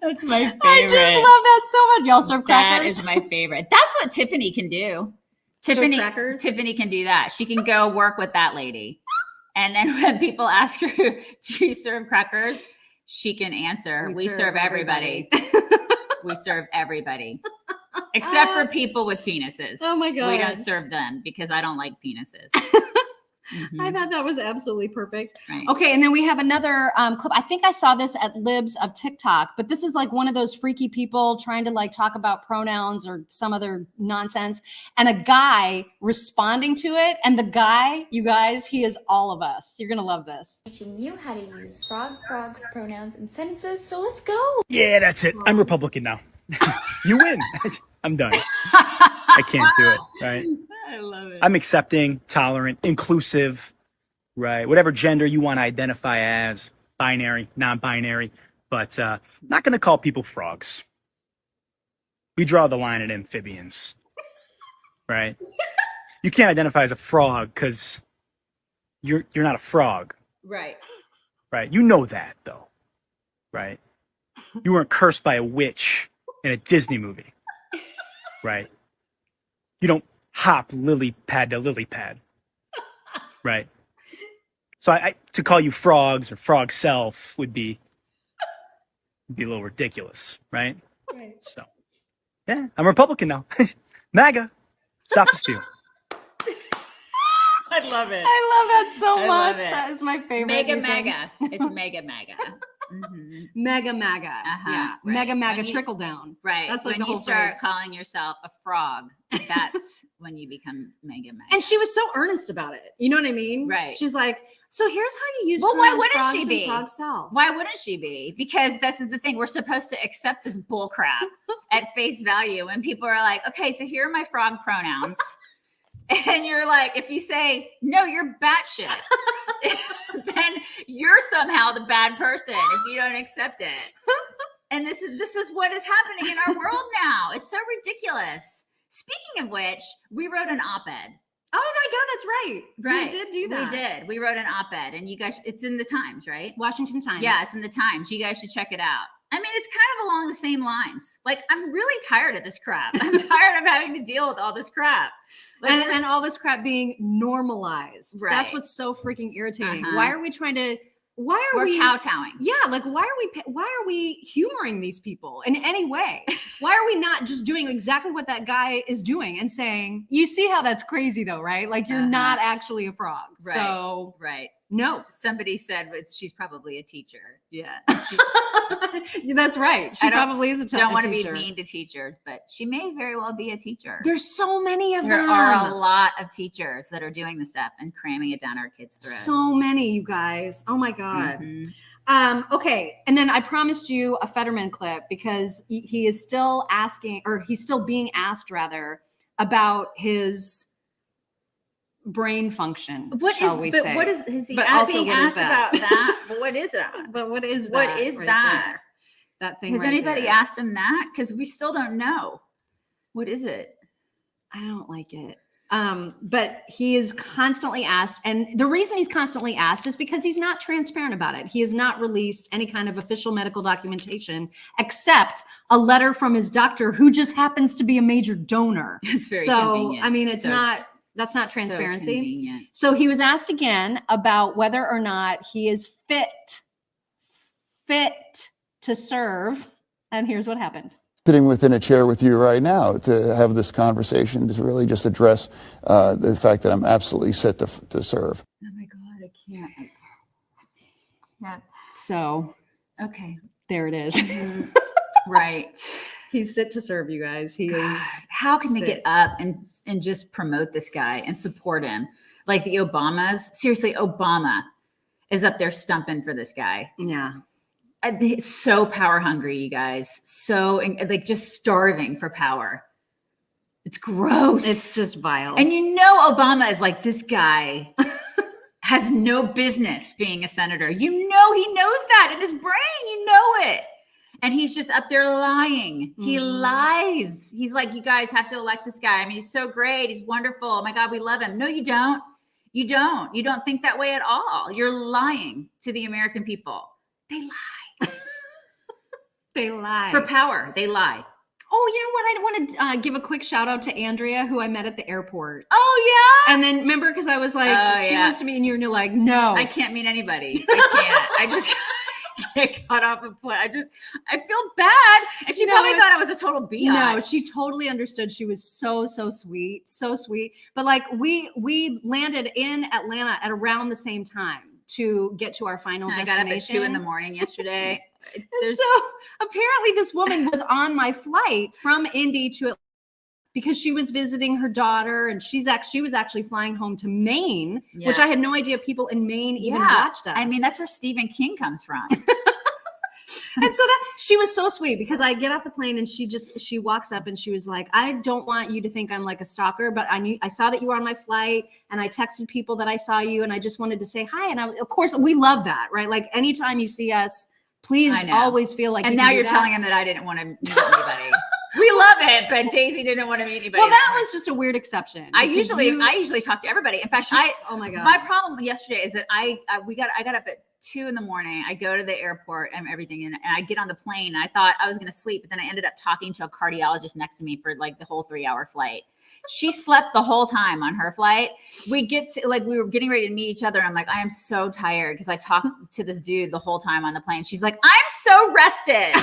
That's my favorite. I just love that so much. Y'all serve crackers? That is my favorite. That's what Tiffany can do. Tiffany can do that. She can go work with that lady. And then when people ask her, do you serve crackers? She can answer, we serve everybody. We serve everybody. Except for people with penises. Oh my God. We don't serve them because I don't like penises. I thought that was absolutely perfect. Right. Okay, and then we have another clip. I think I saw this at Libs of TikTok, but this is like one of those freaky people trying to like talk about pronouns or some other nonsense, and a guy responding to it. And the guy, you guys, he is all of us. You're gonna love this. Teaching you how to use frogs, pronouns, and sentences. So let's go. Yeah, that's it. I'm Republican now. You win. I'm done. I can't do it, right? I love it. I'm accepting, tolerant, inclusive, right? Whatever gender you want to identify as, binary, non-binary, but not going to call people frogs. We draw the line at amphibians, right? You can't identify as a frog because you're not a frog. Right. Right. You know that, though, right? You weren't cursed by a witch in a Disney movie, right? You don't hop lily pad to lily pad, right? So I to call you frogs or frog self would be a little ridiculous, right? Right. So yeah, I'm a Republican now. MAGA, stop the steal. I love it. I love that so I much. love it. That is my favorite. Mega new thing. MAGA. It's mega MAGA. Mm-hmm. Mega MAGA. Yeah. Right. Mega MAGA When you- trickle down. Right. That's like when the you whole start phrase. calling yourself a frog, that's when you become mega MAGA. And she was so earnest about it. You know what I mean? Right. She's like, so here's how you use Well, why pronouns wouldn't frogs she and be? frog self. Why wouldn't she be? Because this is the thing. We're supposed to accept this bull crap at face value. When people are like, okay, so here are my frog pronouns. And you're like, if you say, no, you're batshit, then you're somehow the bad person if you don't accept it. And this is what is happening in our world now. It's so ridiculous. Speaking of which, we wrote an op-ed. Oh my God, that's right. Right. We did do that. We did. We wrote an op-ed, and you guys, it's in the Times, right? Washington Times. Yeah, it's in the Times. You guys should check it out. I mean, it's kind of along the same lines. Like, I'm really tired of this crap. I'm tired of having to deal with all this crap. Like, and all this crap being normalized. Right. That's what's so freaking irritating. Uh-huh. Why are we trying to? Why are we're we kowtowing? Yeah, like why are we humoring these people in any way? Why are we not just doing exactly what that guy is doing and saying, you see how that's crazy though, right? Like you're not actually a frog. Right. So right. No. Somebody said she's probably a teacher. Yeah. That's right. She probably is a teacher. Don't want to be mean to teachers, but she may very well be a teacher. There's so many of them. There are a lot of teachers that are doing this stuff and cramming it down our kids' throats. So many, you guys. Oh my God. Mm-hmm. Okay. And then I promised you a Fetterman clip because he is still asking, or he's still being asked rather, about his brain function. What shall is? we But say? what is he But also, being what is asked that? about that? But what is that? But what is that? What is right that? there? That thing. Has right anybody there. asked him that? Because we still don't know. What is it? I don't like it. But he is constantly asked, and the reason he's constantly asked is because he's not transparent about it. He has not released any kind of official medical documentation except a letter from his doctor, who just happens to be a major donor. It's very so. convenient. I mean, it's So- not. That's not so transparency. convenient. So he was asked again about whether or not he is fit to serve, and here's what happened. Sitting within a chair with you right now to have this conversation to really just address the fact that I'm absolutely set to serve. Oh my God, I can't. Yeah. So Okay. there it is. Right. He's fit to serve, you guys. He is. How can they get sit. up and just promote this guy and support him? Like the Obamas. Seriously, Obama is up there stumping for this guy. Yeah. He's so power hungry, you guys. So like just starving for power. It's gross. It's just vile. And you know, Obama is like, this guy has no business being a senator. You know, he knows that in his brain. You know it. And he's just up there lying. He lies. He's like, you guys have to elect this guy. I mean, he's so great. He's wonderful. Oh my God, we love him. No, you don't. You don't. You don't think that way at all. You're lying to the American people. They lie. They lie. For power. They lie. Oh, you know what? I want to give a quick shout out to Andrea, who I met at the airport. Oh, yeah. And then remember, because I was like, Oh, she yeah. wants to meet you, and you're like, no. I can't meet anybody. I can't. I just get caught off a plane. I feel bad. And she No, probably it's- thought I was a total biatch. No, she totally understood. She was so sweet, so sweet. But like we landed in Atlanta at around the same time to get to our final I got up destination. at 2 a.m. yesterday. And so apparently this woman was on my flight from Indy to Atlanta because she was visiting her daughter, and she was actually flying home to Maine, which Yeah. I had no idea people in Maine even Yeah. watched us. I mean, that's where Stephen King comes from. And so that she was so sweet, because I get off the plane and she walks up and she was like, I don't want you to think I'm like a stalker, but I saw that you were on my flight, and I texted people that I saw you, and I just wanted to say hi. And of course we love that, right? Like anytime you see us, please I know. always feel like And you now can do you're that. telling him that I didn't want to meet anybody. We love it, but Daisy didn't want to meet anybody. Well, that was just a weird exception. I because usually talk to everybody. In fact, oh my God. my problem yesterday is that I got up at 2 a.m. I go to the airport and everything, and I get on the plane. And I thought I was going to sleep, but then I ended up talking to a cardiologist next to me for like the whole 3-hour flight. She slept the whole time on her flight. We were getting ready to meet each other, and I'm like, I am so tired because I talked to this dude the whole time on the plane. She's like, I'm so rested.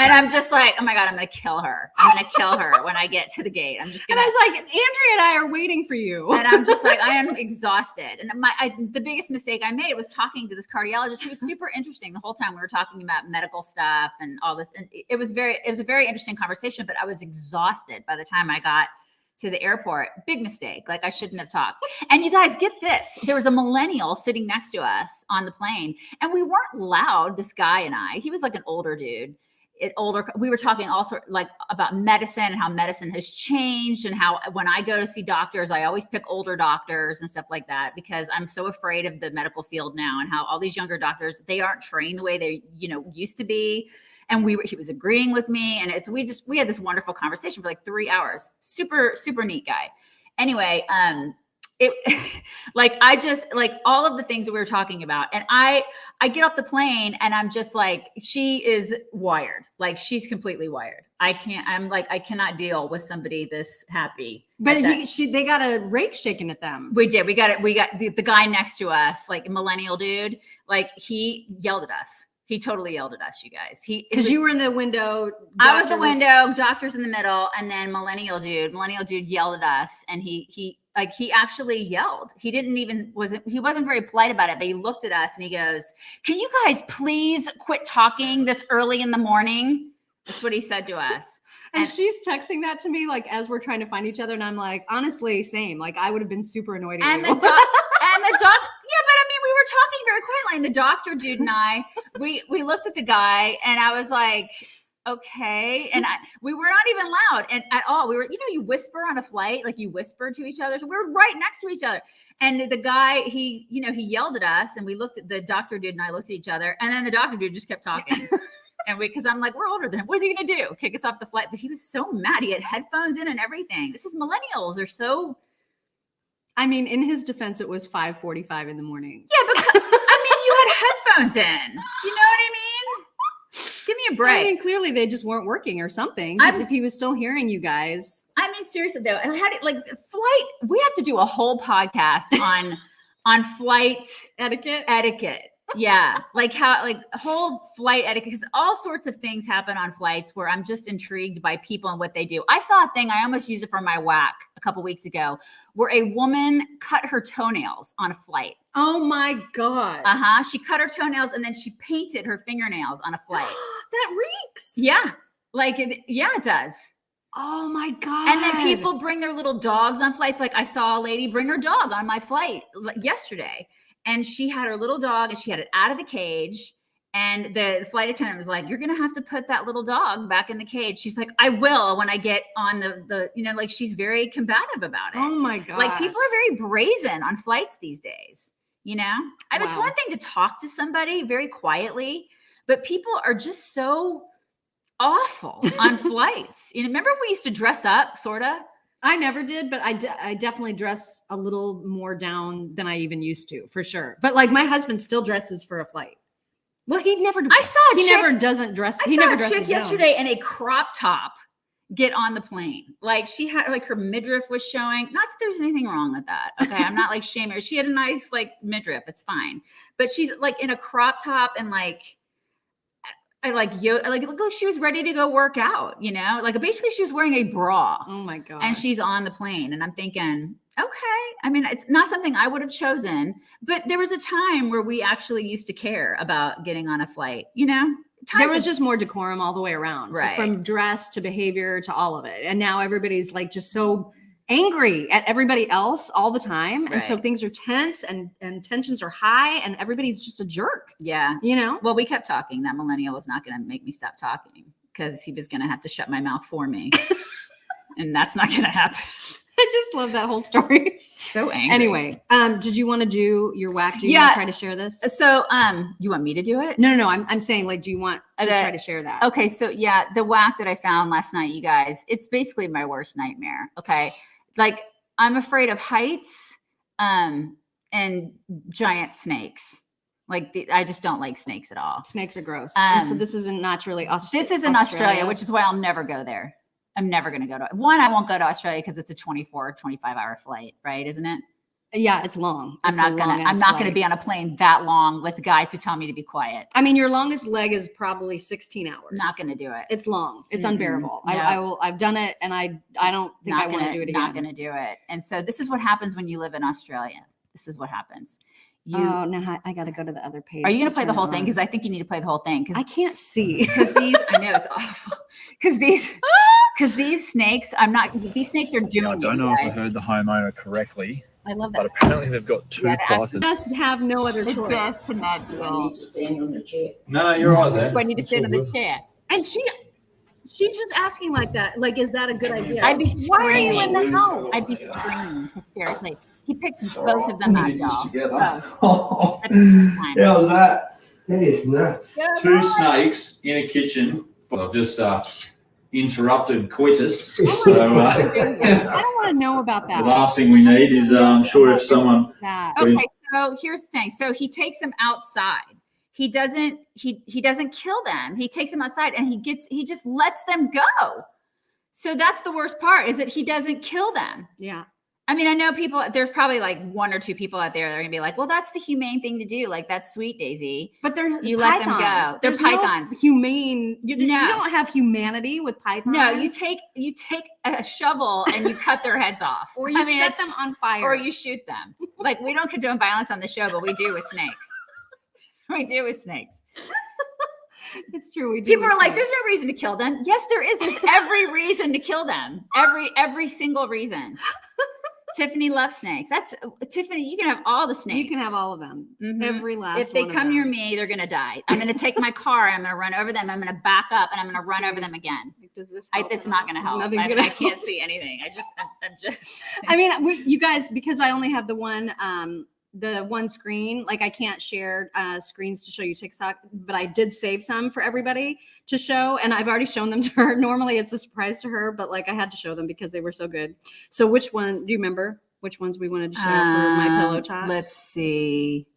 And I'm just like, oh my God, I'm going to kill her. I'm going to kill her when I get to the gate. I'm just going And to. I was like, Andrea and I are waiting for you. And I'm just like, I am exhausted. And the biggest mistake I made was talking to this cardiologist. She was super interesting the whole time. We were talking about medical stuff and all this. And it was a very interesting conversation, but I was exhausted by the time I got to the airport. Big mistake. Like, I shouldn't have talked. And you guys, get this. There was a millennial sitting next to us on the plane, and we weren't loud. This guy and I, he was like an older dude. We were talking also like about medicine and how medicine has changed, and how when I go to see doctors, I always pick older doctors and stuff like that, because I'm so afraid of the medical field now, and how all these younger doctors, they aren't trained the way they, used to be. And he was agreeing with me, and we had this wonderful conversation for like 3 hours. Super, super neat guy. Anyway, all of the things that we were talking about, and I get off the plane and I'm just like, she is wired. Like, she's completely wired. I cannot deal with somebody this happy. But they got a rake shaken at them. We did. We got the guy next to us, like a millennial dude, like he yelled at us. He totally yelled at us, you guys. Because you were in the window. I was the window, doctor's in the middle, and then millennial dude yelled at us, and he actually yelled. He wasn't very polite about it, but he looked at us and he goes, "Can you guys please quit talking this early in the morning?" That's what he said to us. And she's texting that to me like as we're trying to find each other, and I'm like, honestly, same. Like, I would have been super annoyed at you. Yeah, but I mean, we were talking very quietly, and the doctor dude and I, we looked at the guy, and I was like, okay. And we were not even loud and at all. We were, you whisper on a flight, like you whisper to each other. So we were right next to each other. And the guy, he yelled at us, and we looked at the doctor dude and I looked at each other, and then the doctor dude just kept talking. And because I'm like, we're older than him. What is he going to do? Kick us off the flight? But he was so mad. He had headphones in and everything. This is millennials. They're so. I mean, in his defense, it was 5:45 in the morning. Yeah, because you had headphones in. You know what I mean? Give me a break. I mean, clearly they just weren't working or something. Because if he was still hearing you guys. I mean, seriously though, and flight. We have to do a whole podcast on flight etiquette. Yeah, whole flight etiquette, because all sorts of things happen on flights where I'm just intrigued by people and what they do. I saw a thing, I almost used it for my whack a couple weeks ago, where a woman cut her toenails on a flight. Oh my God. She cut her toenails and then she painted her fingernails on a flight. That reeks. Yeah. It does. Oh my God. And then people bring their little dogs on flights. Like I saw a lady bring her dog on my flight yesterday. And she had her little dog and she had it out of the cage. And the flight attendant was like, you're going to have to put that little dog back in the cage. She's like, I will when I get on she's very combative about it. Oh my God. Like people are very brazen on flights these days, I mean, it's one thing to talk to somebody very quietly, but people are just so awful on flights. Remember we used to dress up, sort of? I never did, but I definitely dress a little more down than I even used to, for sure. But my husband still dresses for a flight. Well, he never. I saw he never doesn't dress. He never dresses chick yesterday in a crop top get on the plane. She had her midriff was showing. Not that there's anything wrong with that. Okay, I'm not shaming her. She had a nice midriff. It's fine. But she's in a crop top and it looked like she was ready to go work out, basically she was wearing a bra. Oh my God. And she's on the plane. And I'm thinking, okay. I mean, it's not something I would have chosen, but there was a time where we actually used to care about getting on a flight, There was just more decorum all the way around, right? From dress to behavior to all of it. And now everybody's just so angry at everybody else all the time. Right. And so things are tense and tensions are high and everybody's just a jerk. Yeah. Well, we kept talking. That millennial was not going to make me stop talking because he was going to have to shut my mouth for me. And that's not going to happen. I just love that whole story. So angry. Anyway, did you want to do your whack? Do you want to try to share this? So, you want me to do it? No. I'm saying do you want to try to share that? Okay. So yeah, the whack that I found last night, you guys, it's basically my worst nightmare. Okay. I'm afraid of heights, and giant snakes. I just don't like snakes at all. Snakes are gross. And so this isn't naturally Australia. This is in Australia, which is why I'll never go there. I'm never going to go to one. I won't go to Australia because it's a 24 or 25 hour flight, right? Isn't it? Yeah, it's long. I'm not going to be on a plane that long with guys who tell me to be quiet. I mean, your longest leg is probably 16 hours. Not going to do it. It's long. It's unbearable. No. I've done it and I don't think I want to do it again. Not going to do it. And so this is what happens when you live in Australia. This is what happens. Now I got to go to the other page. Are you going to play the whole thing? Because I think you need to play the whole thing. I can't see. Because I know it's awful. Because these snakes, these snakes are doing. I don't know if I heard the homeowner correctly. I love that. But apparently they've got two pythons. Just have no other choice. It's best to not do I need to stand on the chair. No, you're right there. I need to sit on the chair. And she's just asking like that. Is that a good idea? I'd be screaming. Why are you in the house? I'd be screaming hysterically. He picks both of them up, y'all. How's that? That is nuts. Two snakes in a kitchen. I've just interrupted coitus. So I don't want to know about that. The last thing we need is, I'm sure if someone. Okay, so here's the thing. So he takes them outside. He doesn't kill them. He takes them outside and he just lets them go. So that's the worst part, is that he doesn't kill them. Yeah. I mean, I know there's probably one or two people out there that are gonna be like, well, that's the humane thing to do. That's sweet, Daisy. But you pythons. let them go. They're pythons. No humane. You don't have humanity with pythons. No, you take a shovel and you cut their heads off. Or you set them on fire. Or you shoot them. We don't condone violence on the show, but we do with snakes. We do with snakes. It's true. We do. People are like, there's no reason to kill them. Yes, there is. There's every reason to kill them. Every single reason. Tiffany loves snakes. That's Tiffany. You can have all the snakes. You can have all of them. Mhm. Every last If they one of come them. near me, they're gonna die. I'm gonna take my car and I'm gonna run over them. I'm gonna back up and I'm gonna run over them again. Does this It's not gonna help. Nothing's gonna I help. can't see anything. I'm just. I mean, you guys, because I only have the one screen, like I can't share screens to show you TikTok, but I did save some for everybody to show, and I've already shown them to her. Normally it's a surprise to her, but like I had to show them because they were so good. So which one do you remember? Which ones we wanted to share for My Pillow Talks? Let's see.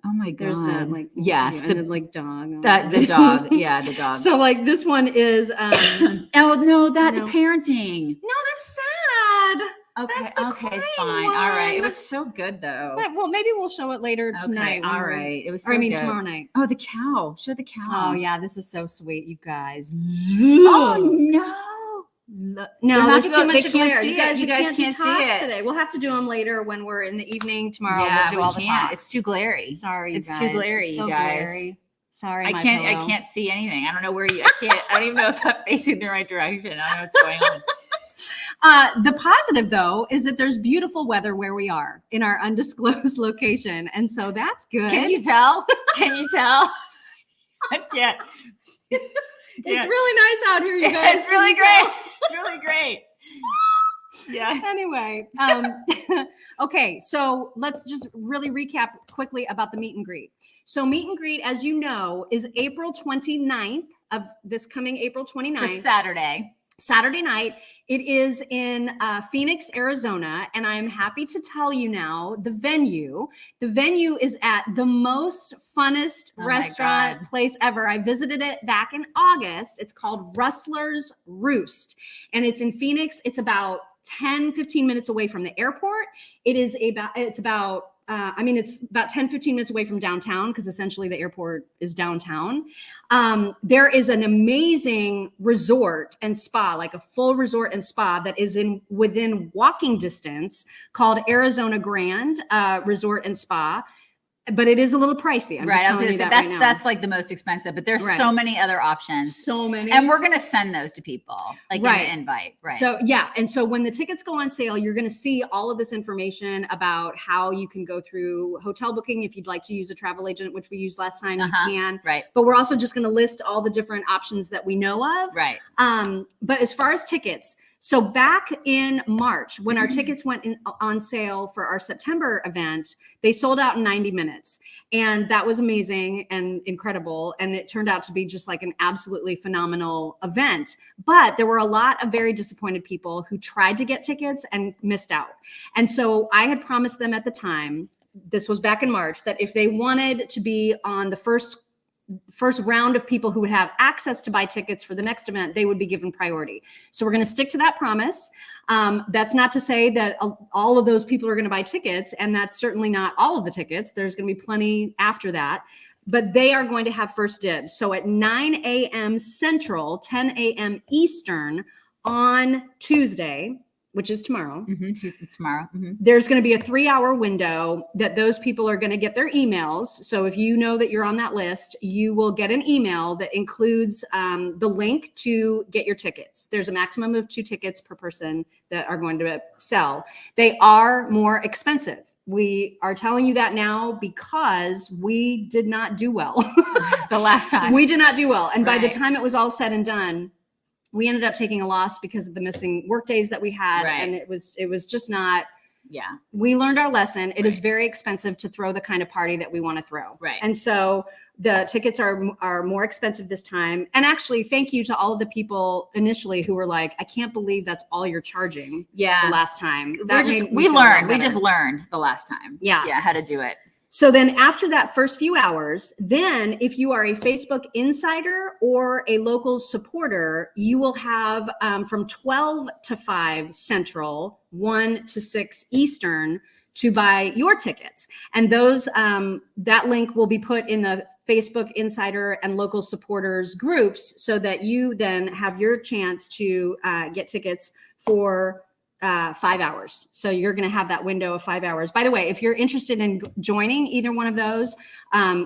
Oh my god. There's that like yes, and the like dog. The dog. Yeah, the dog. So like this one is oh no, parenting. No, that's sad. Okay, That's the okay, crying fine. All right. It one. was so good though. But, well, maybe we'll show it later tonight. All right. It was so or I mean good. tomorrow night. Oh, the cow. Show the cow. Oh yeah, this is so sweet, you guys. Oh no. No, not there's to too go- much they to can't glare. see You guys, it. we You guys can't can't do see talks it. today. We'll have to do them later when we're in the evening tomorrow. Yeah, we'll do all the can't. talks. It's too glary. Sorry, you it's guys. too glary, It's so you guys. glary. Sorry, I My can't. Pillow. I can't see anything. I don't know where you. I don't even know if I'm facing the right direction. I don't know what's going on. The positive, though, is that there's beautiful weather where we are in our undisclosed location. And so that's good. Can you tell? Can you tell? I can't. It's really nice out here, you guys. It's really great. It's really great. Yeah. Anyway, okay, so let's just really recap quickly about the meet and greet. So meet and greet, as you know, is April 29th of this coming April 29th. Just Saturday night. It is in Phoenix, Arizona, and I'm happy to tell you now the venue. The venue is at the most funnest restaurant place ever. I visited it back in August. It's called Rustler's Roost, and it's in Phoenix. It's about 10-15 minutes away from the airport. It's about 10-15 minutes away from downtown, because essentially the airport is downtown. There is an amazing resort and spa, like a full resort and spa that is within walking distance, called Arizona Grand Resort and Spa. But it is a little pricey. I'm just I was telling going you to say that right now. that's like the most expensive, but there's so many other options. So many. And we're going to send those to people, like in the invite. Right. So yeah. And so when the tickets go on sale, you're going to see all of this information about how you can go through hotel booking. If you'd like to use a travel agent, which we used last time, you can. Right. But we're also just going to list all the different options that we know of. Right. But as far as tickets, so back in March, when our tickets went on sale for our September event, they sold out in 90 minutes. And that was amazing and incredible. And it turned out to be just like an absolutely phenomenal event. But there were a lot of very disappointed people who tried to get tickets and missed out. And so I had promised them at the time, this was back in March, that if they wanted to be on the first round of people who would have access to buy tickets for the next event, they would be given priority. So we're going to stick to that promise. That's not to say that all of those people are going to buy tickets, and that's certainly not all of the tickets. There's going to be plenty after that, but they are going to have first dibs. So at 9 a.m. Central, 10 a.m. Eastern on Tuesday, which is tomorrow. Tomorrow. There's going to be a 3-hour window that those people are going to get their emails. So if you know that you're on that list, you will get an email that includes the link to get your tickets. There's a maximum of 2 tickets per person that are going to sell. They are more expensive. We are telling you that now because we did not do well the last time. We did not do well. And by the time it was all said and done, we ended up taking a loss because of the missing work days that we had. And it was just not, we learned our lesson. It is very expensive to throw the kind of party that we want to throw. And so the tickets are more expensive this time. And actually, thank you to all of the people initially who were like, I can't believe that's all you're charging the last time. We just learned the last time. How to do it. So then after that first few hours, then if you are a Facebook insider or a local supporter, you will have from 12 to 5 Central, 1 to 6 Eastern to buy your tickets. And those that link will be put in the Facebook insider and local supporters groups so that you then have your chance to get tickets for 5 hours. So you're going to have that window of 5 hours. By the way, if you're interested in joining either one of those,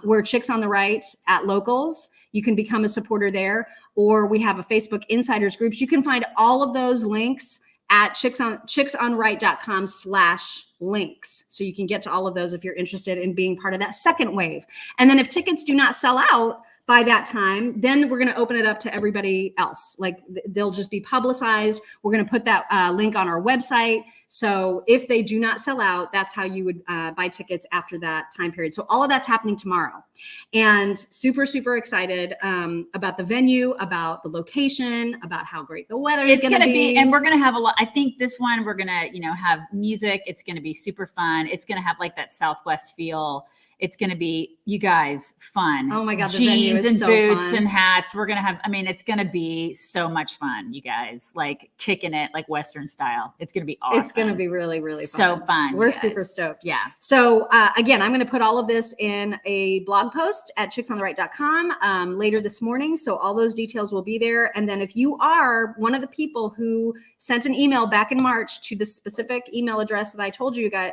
we're Chicks on the Right at Locals. You can become a supporter there, or we have a Facebook insiders groups. You can find all of those links at chicksonright.com/links. So you can get to all of those if you're interested in being part of that second wave. And then if tickets do not sell out by that time, then we're going to open it up to everybody else. Like they'll just be publicized. We're going to put that link on our website. So if they do not sell out, that's how you would buy tickets after that time period. So all of that's happening tomorrow, and super, super excited about the venue, about the location, about how great the weather is going to be. And we're going to have a lot. I think this one, we're going to, have music. It's going to be super fun. It's going to have like that Southwest feel. It's going to be, you guys, fun. Oh my God, the venue jeans is and so boots fun. and hats. We're going to have, it's going to be so much fun, you guys, like kicking it like Western style. It's going to be awesome. It's going to be really, really fun. So fun. We're you guys. super stoked. Yeah. So again, I'm going to put all of this in a blog post at chicksontheright.com later this morning. So all those details will be there. And then if you are one of the people who sent an email back in March to the specific email address that I told you guys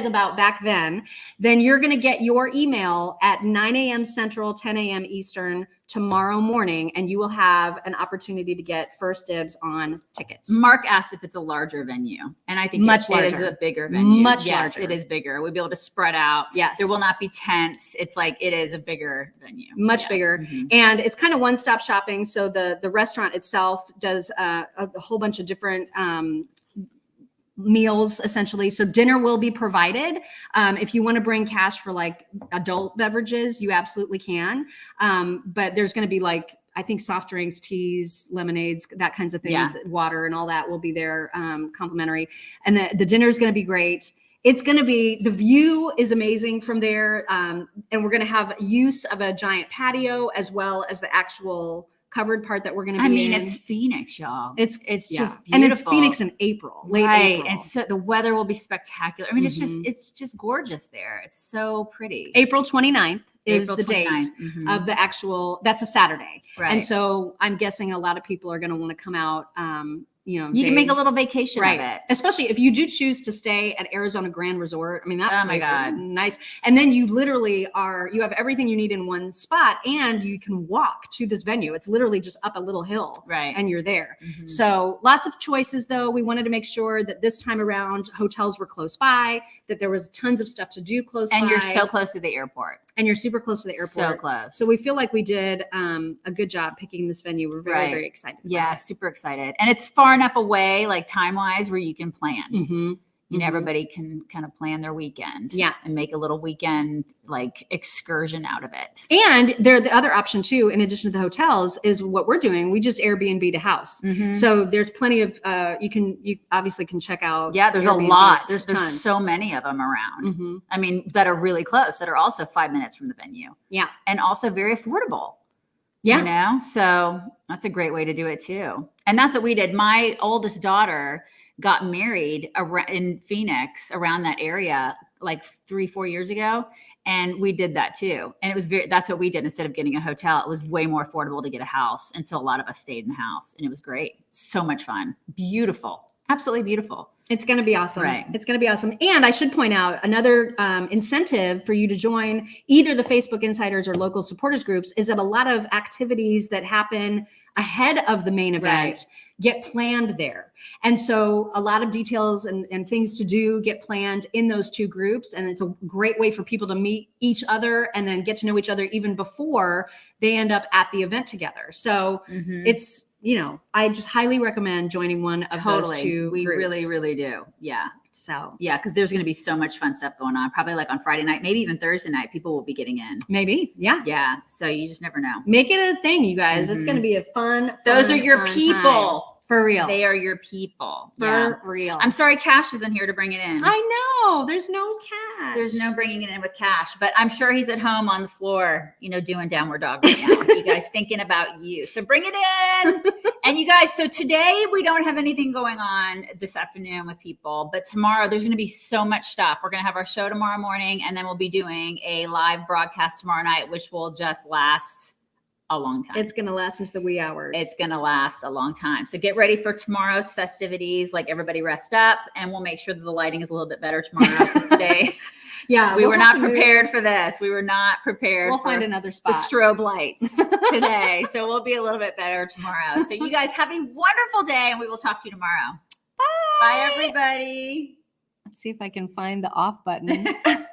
about back then you're going to get your email at 9 a.m. Central, 10 a.m. Eastern tomorrow morning, and you will have an opportunity to get first dibs on tickets. Mark asked if it's a larger venue, and I think Much it is larger. a bigger venue. Much yes, larger. It is bigger. We'll be able to spread out. Yes. There will not be tents. It's like it is a bigger venue. Much bigger. And it's kind of one-stop shopping. So the restaurant itself does a whole bunch of different meals essentially. So dinner will be provided. If you want to bring cash for like adult beverages, you absolutely can. But there's going to be like, I think soft drinks, teas, lemonades, that kinds of things, water and all that will be there complimentary. And the dinner is going to be great. It's going to be, the view is amazing from there. And we're going to have use of a giant patio as well as the actual covered part that we're going to be in. It's Phoenix, y'all. It's just beautiful. And it's Phoenix in April, late April. And so the weather will be spectacular. It's just gorgeous there. It's so pretty. April 29th is April the date 29th. of the actual, that's a Saturday. Right. And so I'm guessing a lot of people are going to want to come out, you can make a little vacation of it. Especially if you do choose to stay at Arizona Grand Resort. That place is nice. And then you literally you have everything you need in one spot, and you can walk to this venue. It's literally just up a little hill, right? And you're there. So lots of choices though. We wanted to make sure that this time around hotels were close by, that there was tons of stuff to do close by. And you're so close to the airport. And you're super close to the airport. So close. So we feel like we did a good job picking this venue. We're very, very excited. Yeah, super excited. And it's far enough away, like time-wise, where you can plan. Everybody can kind of plan their weekend. Yeah. And make a little weekend like excursion out of it. And the other option too, in addition to the hotels, is what we're doing. We just Airbnb a house. So there's plenty of, you obviously can check out. Yeah, there's Airbnbs. a lot. There's tons. So many of them around. That are really close, that are also 5 minutes from the venue. Yeah. And also very affordable. Yeah. So that's a great way to do it too. And that's what we did. My oldest daughter got married in Phoenix, around that area, like 3-4 years ago. And we did that too. And it was that's what we did. Instead of getting a hotel, it was way more affordable to get a house. And so a lot of us stayed in the house, and it was great. So much fun. Beautiful. Absolutely beautiful. It's going to be awesome. Right. It's going to be awesome. And I should point out another incentive for you to join either the Facebook Insiders or local supporters groups is that a lot of activities that happen ahead of the main event get planned there. And so a lot of details and things to do get planned in those two groups. And it's a great way for people to meet each other and then get to know each other even before they end up at the event together. So it's, I just highly recommend joining one of those two We groups. really, really do. Yeah. So yeah, because there's going to be so much fun stuff going on. Probably like on Friday night, maybe even Thursday night, people will be getting in. Maybe. Yeah. Yeah. So you just never know. Make it a thing, you guys. It's going to be a fun. Those are your fun people. time. For real. They are your people. For real. I'm sorry Cash isn't here to bring it in. I know. There's no cash. There's no bringing it in with Cash, but I'm sure he's at home on the floor, doing downward dog right now. You guys thinking about you. So bring it in. And you guys, so today we don't have anything going on this afternoon with people, but tomorrow there's going to be so much stuff. We're going to have our show tomorrow morning, and then we'll be doing a live broadcast tomorrow night, which will just last a long time. It's going to last into the wee hours. It's going to last a long time. So get ready for tomorrow's festivities. Like, everybody rest up, and we'll make sure that the lighting is a little bit better tomorrow. Because today, we were not prepared for this. We were not prepared. We'll for find another spot. The strobe lights today. So we'll be a little bit better tomorrow. So you guys have a wonderful day, and we will talk to you tomorrow. Bye, everybody. Let's see if I can find the off button.